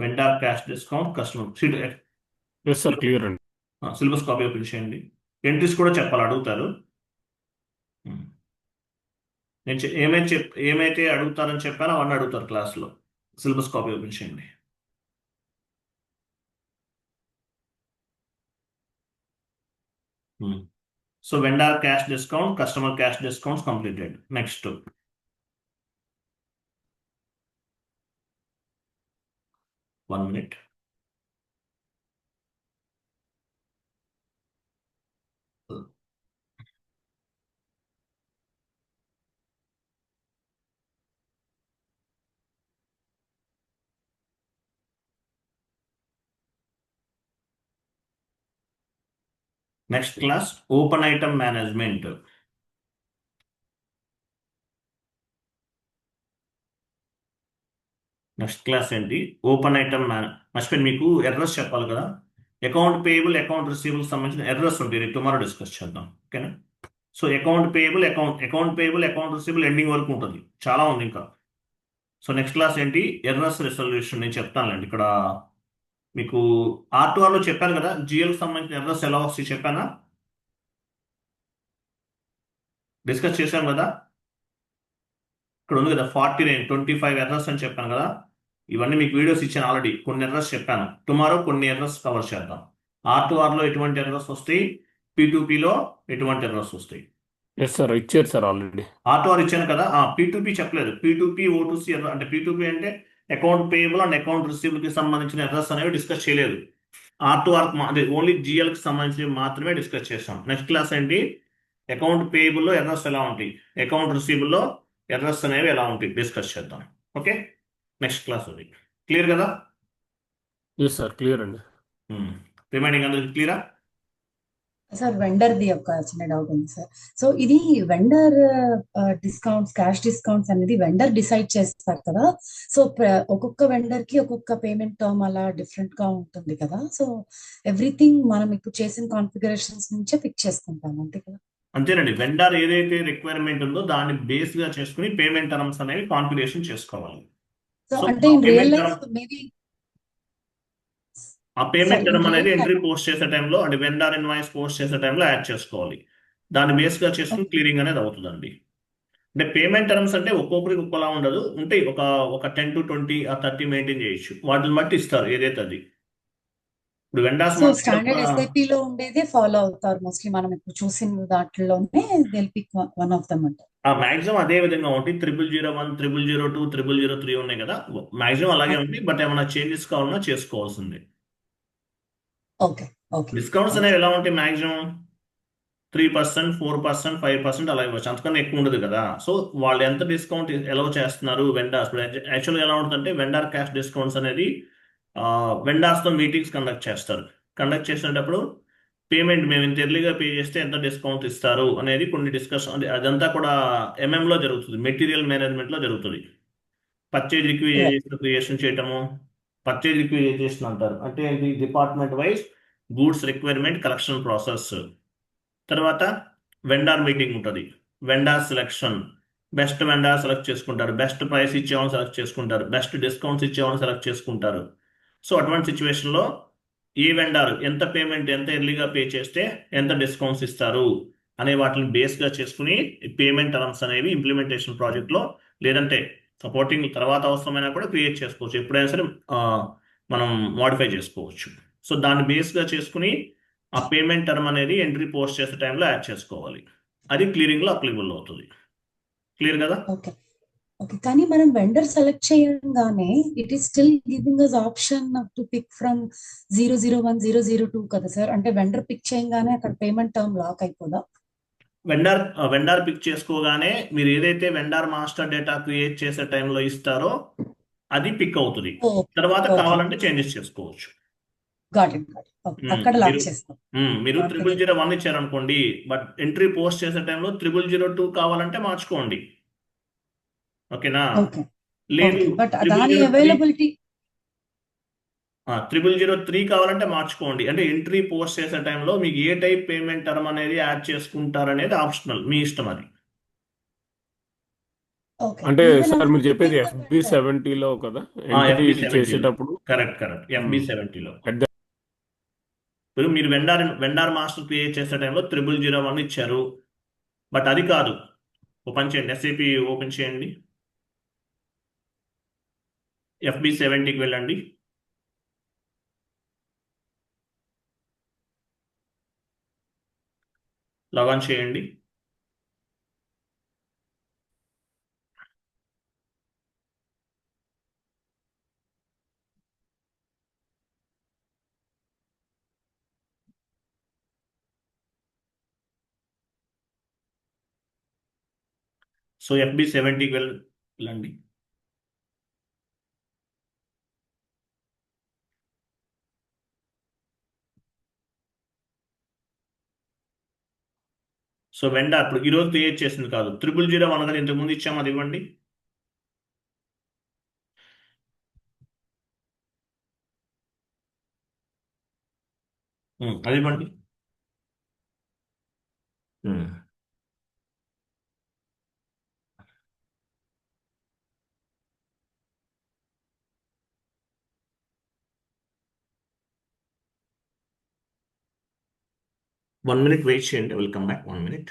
Vendor cash discount customer yes sir, clear అండి. సిలబస్ కాపీ ఓపెన్ చేయండి. ఎంట్రీస్ కూడా చెప్పాలి, అడుగుతారు. నేను ఏమైతే అడుగుతారని చెప్పానో అవన్నీ అడుగుతారు క్లాస్లో. సిలబస్ కాపీ ఓపెన్ చేయండి. So vendor cash discount, customer cash discounts completed. Next 1 minute. Next class, open item management. Next class ఏంటి? ఓపెన్ ఐటమ్ మర్చిపోయి మీకు ఎర్రర్స్ చెప్పాలి కదా. అకౌంట్ పేయబుల్, అకౌంట్ రిసీవబుల్ సంబంధించిన ఎర్రర్స్ ఉంటాయి. టుమారో డిస్కస్ చేద్దాం, ఓకేనా? So account payable, account receivable ending వరకు ఉంటుంది, చాలా ఉంది ఇంకా. సో నెక్స్ట్ క్లాస్ ఏంటి? ఎర్రర్స్ రెసల్యూషన్ నేను చెప్తానులేండి. ఇక్కడ మీకు R2Rలో చెప్పాను కదా, జిఎల్కి సంబంధించిన ఎర్రర్స్ ఎలా వస్తాయి చెప్పానా? డిస్కస్ చేశాం కదా. ఇక్కడ ఉంది కదా 49, 25 ఎర్రర్స్ అని చెప్పాను కదా. ఇవన్నీ మీకు వీడియోస్ ఇచ్చాను ఆల్రెడీ. కొన్ని ఎర్రర్స్ చెప్పాను. టుమారో కొన్ని ఎర్రర్స్ కవర్ చేద్దాం. R2Rలో ఎటువంటి ఎర్రర్స్ వస్తాయి, P2Pలో ఎటువంటి ఎర్రర్స్ వస్తాయి. ఎస్ సార్, ఇచ్చారు సార్ ఆల్రెడీ. R2R ఇచ్చాను కదా. P2P చెప్పలేదు. P2P, O2C ఎర్రర్ అంటే P2P అంటే account payable and account receivable కి సంబంధించిన ఎర్రర్స్ అనేవి డిస్కస్ చేయలేదు. R2R అంటే ఓన్లీ జిఎల్కి సంబంధించినవి మాత్రమే డిస్కస్ చేస్తాం. నెక్స్ట్ క్లాస్ ఏంటి? అకౌంట్ పేయబుల్లో ఎర్రర్స్ ఎలా ఉంటాయి, అకౌంట్ రిసీవబుల్లో ఎర్రర్స్ అనేవి ఎలా ఉంటాయి డిస్కస్ చేద్దాం. ఓకే, నెక్స్ట్ క్లాస్ అది. క్లియర్ కదా? ఎస్ సార్, క్లియర్ అండి. రిమైనింగ్ అందరికి క్లియరా? సార్ వెండర్ది ఒక చిన్న డౌట్ ఉంది సార్. సో ఇది వెండర్ డిస్కౌంట్స్, క్యాష్ డిస్కౌంట్స్ అనేది వెండర్ డిసైడ్ చేస్తారు కదా. సో ఒక్కొక్క వెండర్ కి ఒక్కొక్క పేమెంట్ టర్మ్ అలా డిఫరెంట్ గా ఉంటుంది కదా. సో ఎవ్రీథింగ్ మనం ఇప్పుడు చేసిన కాన్ఫిగరేషన్స్ నుంచే పిక్ చేసుకుంటాం, అంతే కదా? అంతేనండి. వెండర్ ఏదైతే రిక్వైర్మెంట్ ఉందో దాన్ని బేస్ గా చేసుకుని పేమెంట్ టర్మ్స్ అనేవి కాన్ఫిగరేషన్ చేసుకోవాలి. సో సో అంటే ఇన్ రియల్ లైఫ్ మేబీ ఆ పేమెంట్ సార్ టర్మ్ ఇన్ అనేది రియల్ ఎంట్రీ పోస్ట్ చేసే టైంలో అంటే వెండర్ ఇన్వాయిస్ పోస్ట్ చేసే టైంలో యాడ్ చేసుకోవాలి. దాన్ని బేస్ గా చేసుకుని క్లియరింగ్ అనేది అవుతుందండి. అంటే పేమెంట్ టర్మ్స్ అంటే ఒక్కొక్కరికి ఒక్కలా ఉండదు. ఉంటాయి ఒక 10 to 20 ఆ 30 మెయింటైన్ చేయొచ్చు. వాటిని బట్టి ఇస్తారు ఏదైతే అది. ఇప్పుడు వెండర్స్ సో స్టాండర్డ్ ఎస్ఐపి లో ఉండేదే ఫాలో అవుతారు మోస్ట్లీ. మనం ఇప్పుడు చూసిన దాంట్లోనే దిల్ పిక్ వన్ ఆఫ్ దమ్ అంటారు. మాక్సిమం అదే విధంగా ఉంటాయి. 0001, 0002, 0003 ఉన్నాయి కదా, మాక్సిమం అలాగే ఉంటాయి. బట్ ఏమైనా చేంజెస్ కావాలన్నా చేసుకోవాల్సిందే. ఓకే ఓకే డిస్కౌంట్స్ అనేవి ఎలా ఉంటాయి? మాక్సిమం 3%, 4%, 5% అలా ఇవ్వచ్చు, అంతకన్నా ఎక్కువ ఉండదు కదా. సో వాళ్ళు ఎంత డిస్కౌంట్ ఎలా చేస్తున్నారు వెండర్స్? యాక్చువల్గా ఎలా ఉంటుందంటే వెండర్ క్యాష్ డిస్కౌంట్స్ అనేది వెండర్స్తో మీటింగ్స్ కండక్ట్ చేస్తారు. కండక్ట్ చేసేటప్పుడు పేమెంట్ మేము ఇంత ఎర్లీగా పే చేస్తే ఎంత డిస్కౌంట్ ఇస్తారు అనేది కొన్ని డిస్కషన్, అదంతా కూడా ఎంఎంలో జరుగుతుంది, మెటీరియల్ మేనేజ్మెంట్లో జరుగుతుంది. పర్చేజ్ రిక్విజిషన్ క్రియేషన్ చేయటము, పర్చేజ్ రిక్విజిషన్ అంటారు. అంటే ఏంటి? Department wise goods requirement collection process. తర్వాత వెండార్ మీటింగ్ ఉంటుంది, vendor selection, best vendor select చేసుకుంటారు, బెస్ట్ ప్రైస్ ఇచ్చేవాళ్ళని సెలెక్ట్ చేసుకుంటారు, బెస్ట్ డిస్కౌంట్స్ ఇచ్చేవాళ్ళని సెలెక్ట్ చేసుకుంటారు. సో అటువంటి సిచ్యువేషన్లో ఏ వెండార్ ఎంత పేమెంట్ ఎంత ఎర్లీగా పే చేస్తే ఎంత డిస్కౌంట్స్ ఇస్తారు అనే వాటిని బేస్గా చేసుకుని పేమెంట్ టర్మ్స్ అనేవి ఇంప్లిమెంటేషన్ ప్రాజెక్ట్లో లేదంటే సపోర్టింగ్ తర్వాత అవసరమైనా కూడా క్రియేట్ చేసుకోవచ్చు. ఎప్పుడైనా సరే మనం మాడిఫై చేసుకోవచ్చు. సో దాన్ని బేస్గా చేసుకుని ఆ పేమెంట్ టర్మ్ అనేది ఎంట్రీ పోస్ట్ చేసే టైంలో యాడ్ చేసుకోవాలి. అది క్లియరింగ్లో అప్లికబుల్ అవుతుంది. క్లియర్ కదా? Okay okay. కానీ మనం వెండర్ సెలెక్ట్ చేయగానే it is still giving us option to pick from 001, 002 కదా సార్. అంటే వెండర్ పిక్ చేయగానే అక్కడ పేమెంట్ టర్మ్ లాక్ అయిపోదా? వెండార్ పిక్ చేసుకోగానే మీరు ఏదైతే వెండార్ మాస్టర్ డేటా క్రియేట్ చేసే టైంలో ఇస్తారో అది పిక్ అవుతుంది. తర్వాత కావాలంటే చేంజెస్ చేసుకోవచ్చు. అక్కడ లాక్ చేస్తాం. మీరు 0001 ఇచ్చారనుకోండి, బట్ ఎంట్రీ పోస్ట్ చేసే టైంలో 0002 కావాలంటే మార్చుకోండి, ఓకేనా? లేదు బట్ దాని అవైలబిలిటీ 0003 కావాలంటే మార్చుకోండి. అంటే ఎంట్రీ పోస్ట్ చేసే టైంలో మీకు ఏ టైప్ పేమెంట్ టర్మ్ అనేది యాడ్ చేసుకుంటారు అనేది ఆప్షనల్, మీ ఇష్టం అది. అంటే సార్ మీరు చెప్పేది FB70లో కదా, ఎంట్రీ చేసేటప్పుడు? కరెక్ట్ FB70లో మీరు వెండార్ మాస్టర్ క్రియేట్ చేసే టైంలో 0001 ఇచ్చారు, బట్ అది కాదు. ఓపెన్ చేయండి, SAP ఓపెన్ చేయండి, FB70కి వెళ్ళండి. లాగాన్ చేయండి. సో FB 70కి వెళ్ళండి. సో వెండర్ ఇప్పుడు ఈరోజు క్రియేట్ చేసింది కాదు, 0001 అనేది ఇంతకుముందు ఇచ్చాము, అది ఇవ్వండి. అది ఇవ్వండి. 1 minute వెయిట్ చేయండి, welcome back. 1 minute.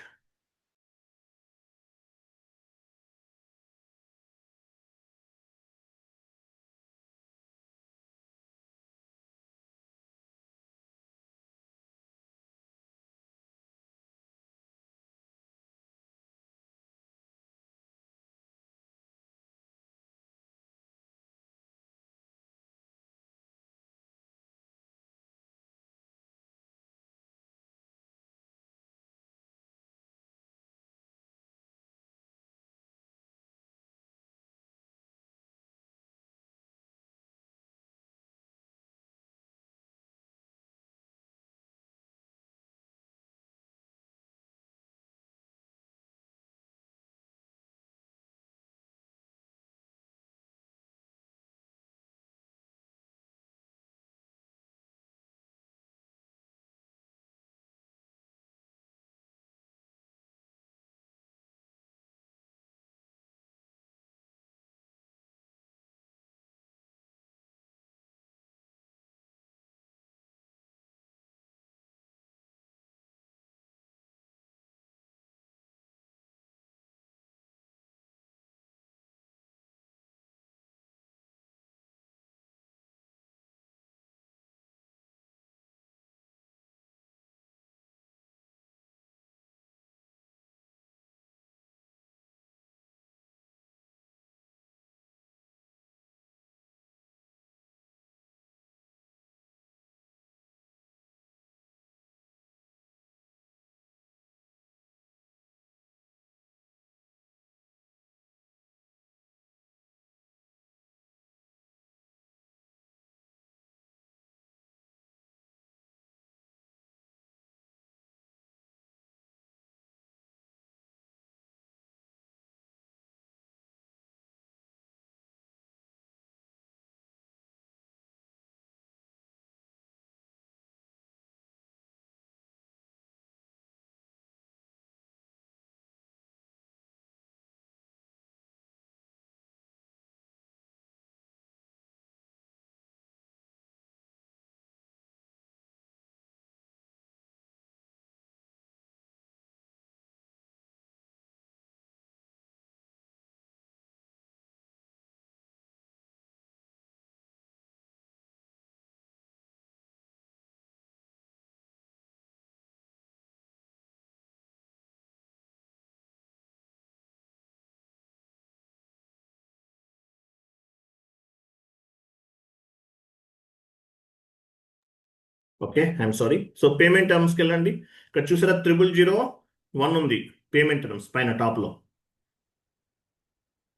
Okay, I'm sorry. So payment టర్మ్స్కి వెళ్ళండి. ఇక్కడ చూసారా 0001 ఉంది, పేమెంట్ టర్మ్స్ పైన టాప్లో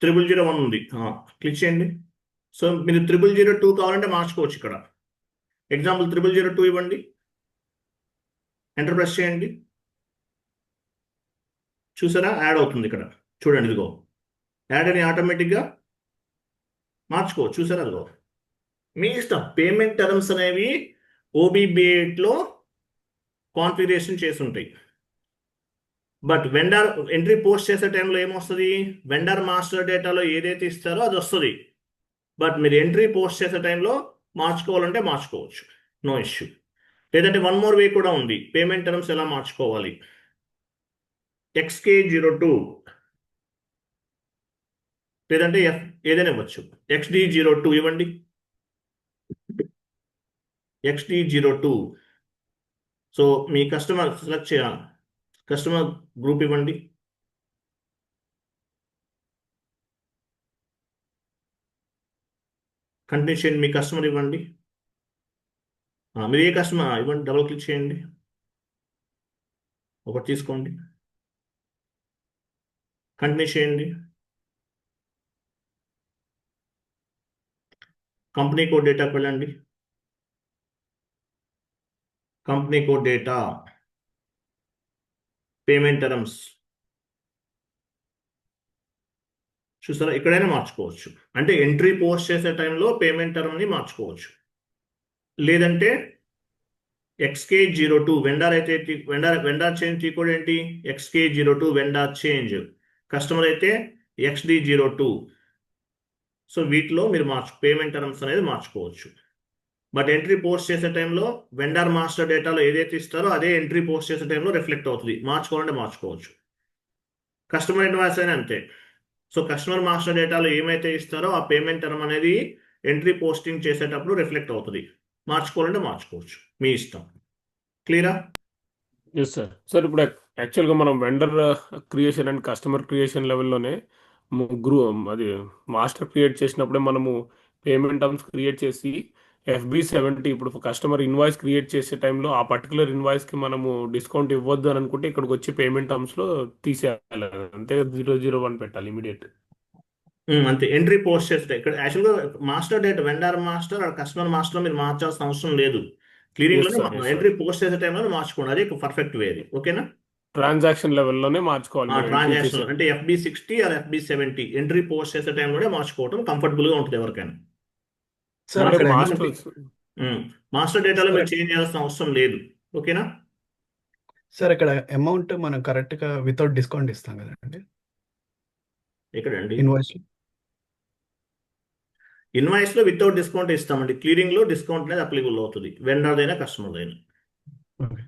0001 ఉంది. క్లిక్ చేయండి. సో మీరు 0002 కావాలంటే మార్చుకోవచ్చు. ఇక్కడ ఎగ్జాంపుల్ 0002 ఇవ్వండి, ఎంటర్ ప్రెస్ చేయండి. చూసారా యాడ్ అవుతుంది ఇక్కడ, చూడండి ఇదిగో యాడ్ అని ఆటోమేటిక్గా మార్చుకోవచ్చు. చూసారా అదిగో, మీ ఇష్టం. పేమెంట్ టర్మ్స్ అనేవి OBB8లో కాన్ఫిగరేషన్ చేసి ఉంటాయి. బట్ వెండర్ ఎంట్రీ పోస్ట్ చేసే టైంలో ఏమొస్తుంది, వెండర్ మాస్టర్ డేటాలో ఏదైతే ఇస్తారో అది వస్తుంది. బట్ మీరు ఎంట్రీ పోస్ట్ చేసే టైంలో మార్చుకోవాలంటే మార్చుకోవచ్చు, నో ఇష్యూ. లేదంటే 1 more వే కూడా ఉంది, పేమెంట్ టర్మ్స్ ఎలా మార్చుకోవాలి. XK02 లేదంటే ఏదైనా ఇవ్వచ్చు. XD02 ఇవ్వండి. XD02. సో మీ కస్టమర్ సెలెక్ట్ చేయాలి, కస్టమర్ గ్రూప్ ఇవ్వండి. కంటిన్యూ చేయండి, మీ కస్టమర్ ఇవ్వండి. మీరు ఏ కస్టమర్ ఇవ్వండి, డబుల్ క్లిక్ చేయండి, ఒకటి తీసుకోండి. కంటిన్యూ చేయండి. కంపెనీ కోడ్ డేటాకి వెళ్ళండి. Company code data, payment terms చూసారా, ఇక్కడైనా మార్చుకోవచ్చు. అంటే ఎంట్రీ పోస్ట్ చేసే టైంలో పేమెంట్ టర్మ్ని మార్చుకోవచ్చు. లేదంటే XK02 వెండర్ అయితే వెండర్ చేంజ్ టీ కోడ్ ఏంటి, XK02 వెండర్ చేంజ్. కస్టమర్ అయితే XD02. సో వీటిలో మీరు పేమెంట్ టర్మ్స్ అనేది మార్చుకోవచ్చు. బట్ ఎంట్రీ పోస్ట్ చేసే టైంలో వెండర్ మాస్టర్ డేటాలో ఏదైతే ఇస్తారో అదే ఎంట్రీ పోస్ట్ చేసే టైంలో రిఫ్లెక్ట్ అవుతుంది. మార్చుకోవాలంటే మార్చుకోవచ్చు. కస్టమర్ ఇన్వాయిస్ అయినా అంతే. సో కస్టమర్ మాస్టర్ డేటాలో ఏమైతే ఇస్తారో ఆ పేమెంట్ టర్మ్ అనేది ఎంట్రీ పోస్టింగ్ చేసేటప్పుడు రిఫ్లెక్ట్ అవుతుంది. మార్చుకోవాలంటే మార్చుకోవచ్చు, మీ ఇష్టం. క్లియరా? Yes sir. సార్ ఇప్పుడు యాక్చువల్గా మనం vendor creation and customer creation లెవెల్లోనే ముగ్గురు అది మాస్టర్ క్రియేట్ చేసినప్పుడే మనము పేమెంట్ టర్మ్స్ క్రియేట్ చేసి FB70 ఇప్పుడు కస్టమర్ ఇన్వాయిస్ క్రియేట్ చేసే టైంలో ఆ పర్టికులర్ ఇన్వాయిస్కి మనము డిస్కౌంట్ ఇవ్వద్దు అని అనుకుంటే ఇక్కడికి వచ్చి పేమెంట్ టర్మ్స్లో తీసేయాలి, అంతే 001 పెట్టాలి ఇమీడియట్. అంతే. ఎంట్రీ పోస్ట్ చేస్తే ఇక్కడ యాక్చువల్గా మాస్టర్ డేటా వెండర్ మాస్టర్ ఆ కస్టమర్ మాస్టర్ మీరు మార్చాల్సిన అవసరం లేదు. క్లియరింగ్ ఎస్ సార్, లోనే ఎస్ ఎంట్రీ సార్. పోస్ట్ చేసే టైంలో మార్చుకోండి. అదే పర్ఫెక్ట్ వే అది. ఓకేనా? ట్రాన్సాక్షన్ లెవెల్లోనే మార్చుకోవాలి మనం ఎంట్రీ ట్రాన్సాక్షన్ చేసే. అంటే FB60 are FB70 entry post చేసే టైంలోనే మార్చుకోవడం కంఫర్టబుల్గా ఉంటుంది ఎవరికైనా. సార్ అంటే అక్కడ మాస్టర్ మాస్టర్ డేటాలో మీరు సార్ చేంజ్ చేయాల్సిన అవసరం లేదు. ఓకేనా? సార్ ఇక్కడ అమౌంట్ మనం కరెక్ట్ గా వితౌట్ డిస్కౌంట్ ఇస్తాం కదండి ఎక్కడండి? ఇన్వాయిస్ లో వితౌట్ డిస్కౌంట్ ఇస్తామండి. క్లియరింగ్ లో డిస్కౌంట్ అనేది అప్లికబుల్ అవుతుంది, వెండర్ అయినా కస్టమర్ అయినా. ఓకే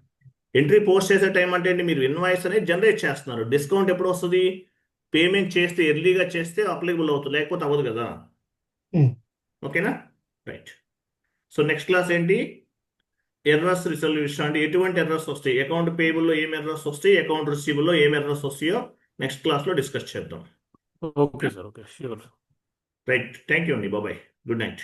ఎంట్రీ పోస్ట్ చేసే టైం అంటే మీరు ఇన్వాయిస్ అనేది జనరేట్ చేస్తున్నారు. డిస్కౌంట్ ఎప్పుడు వస్తుంది? పేమెంట్ చేస్తే ఎర్లీగా చేస్తే అప్లికబుల్ అవుతుంది, లేకపోతే అవ్వదు కదా. ఓకేనా? రైట్. సో నెక్స్ట్ క్లాస్ ఏంటి? Errors resolution. అంటే ఎటువంటి ఎర్రర్స్ వస్తాయి, అకౌంట్ పేబుల్లో ఏం ఎర్రర్స్ వస్తాయి, అకౌంట్ రిసీబుల్లో ఏం ఎర్రర్స్ వస్తాయో నెక్స్ట్ క్లాస్లో డిస్కస్ చేద్దాం. Okay sir, okay, sure. Right. Thank you అండి. బాబాయ్. Good night.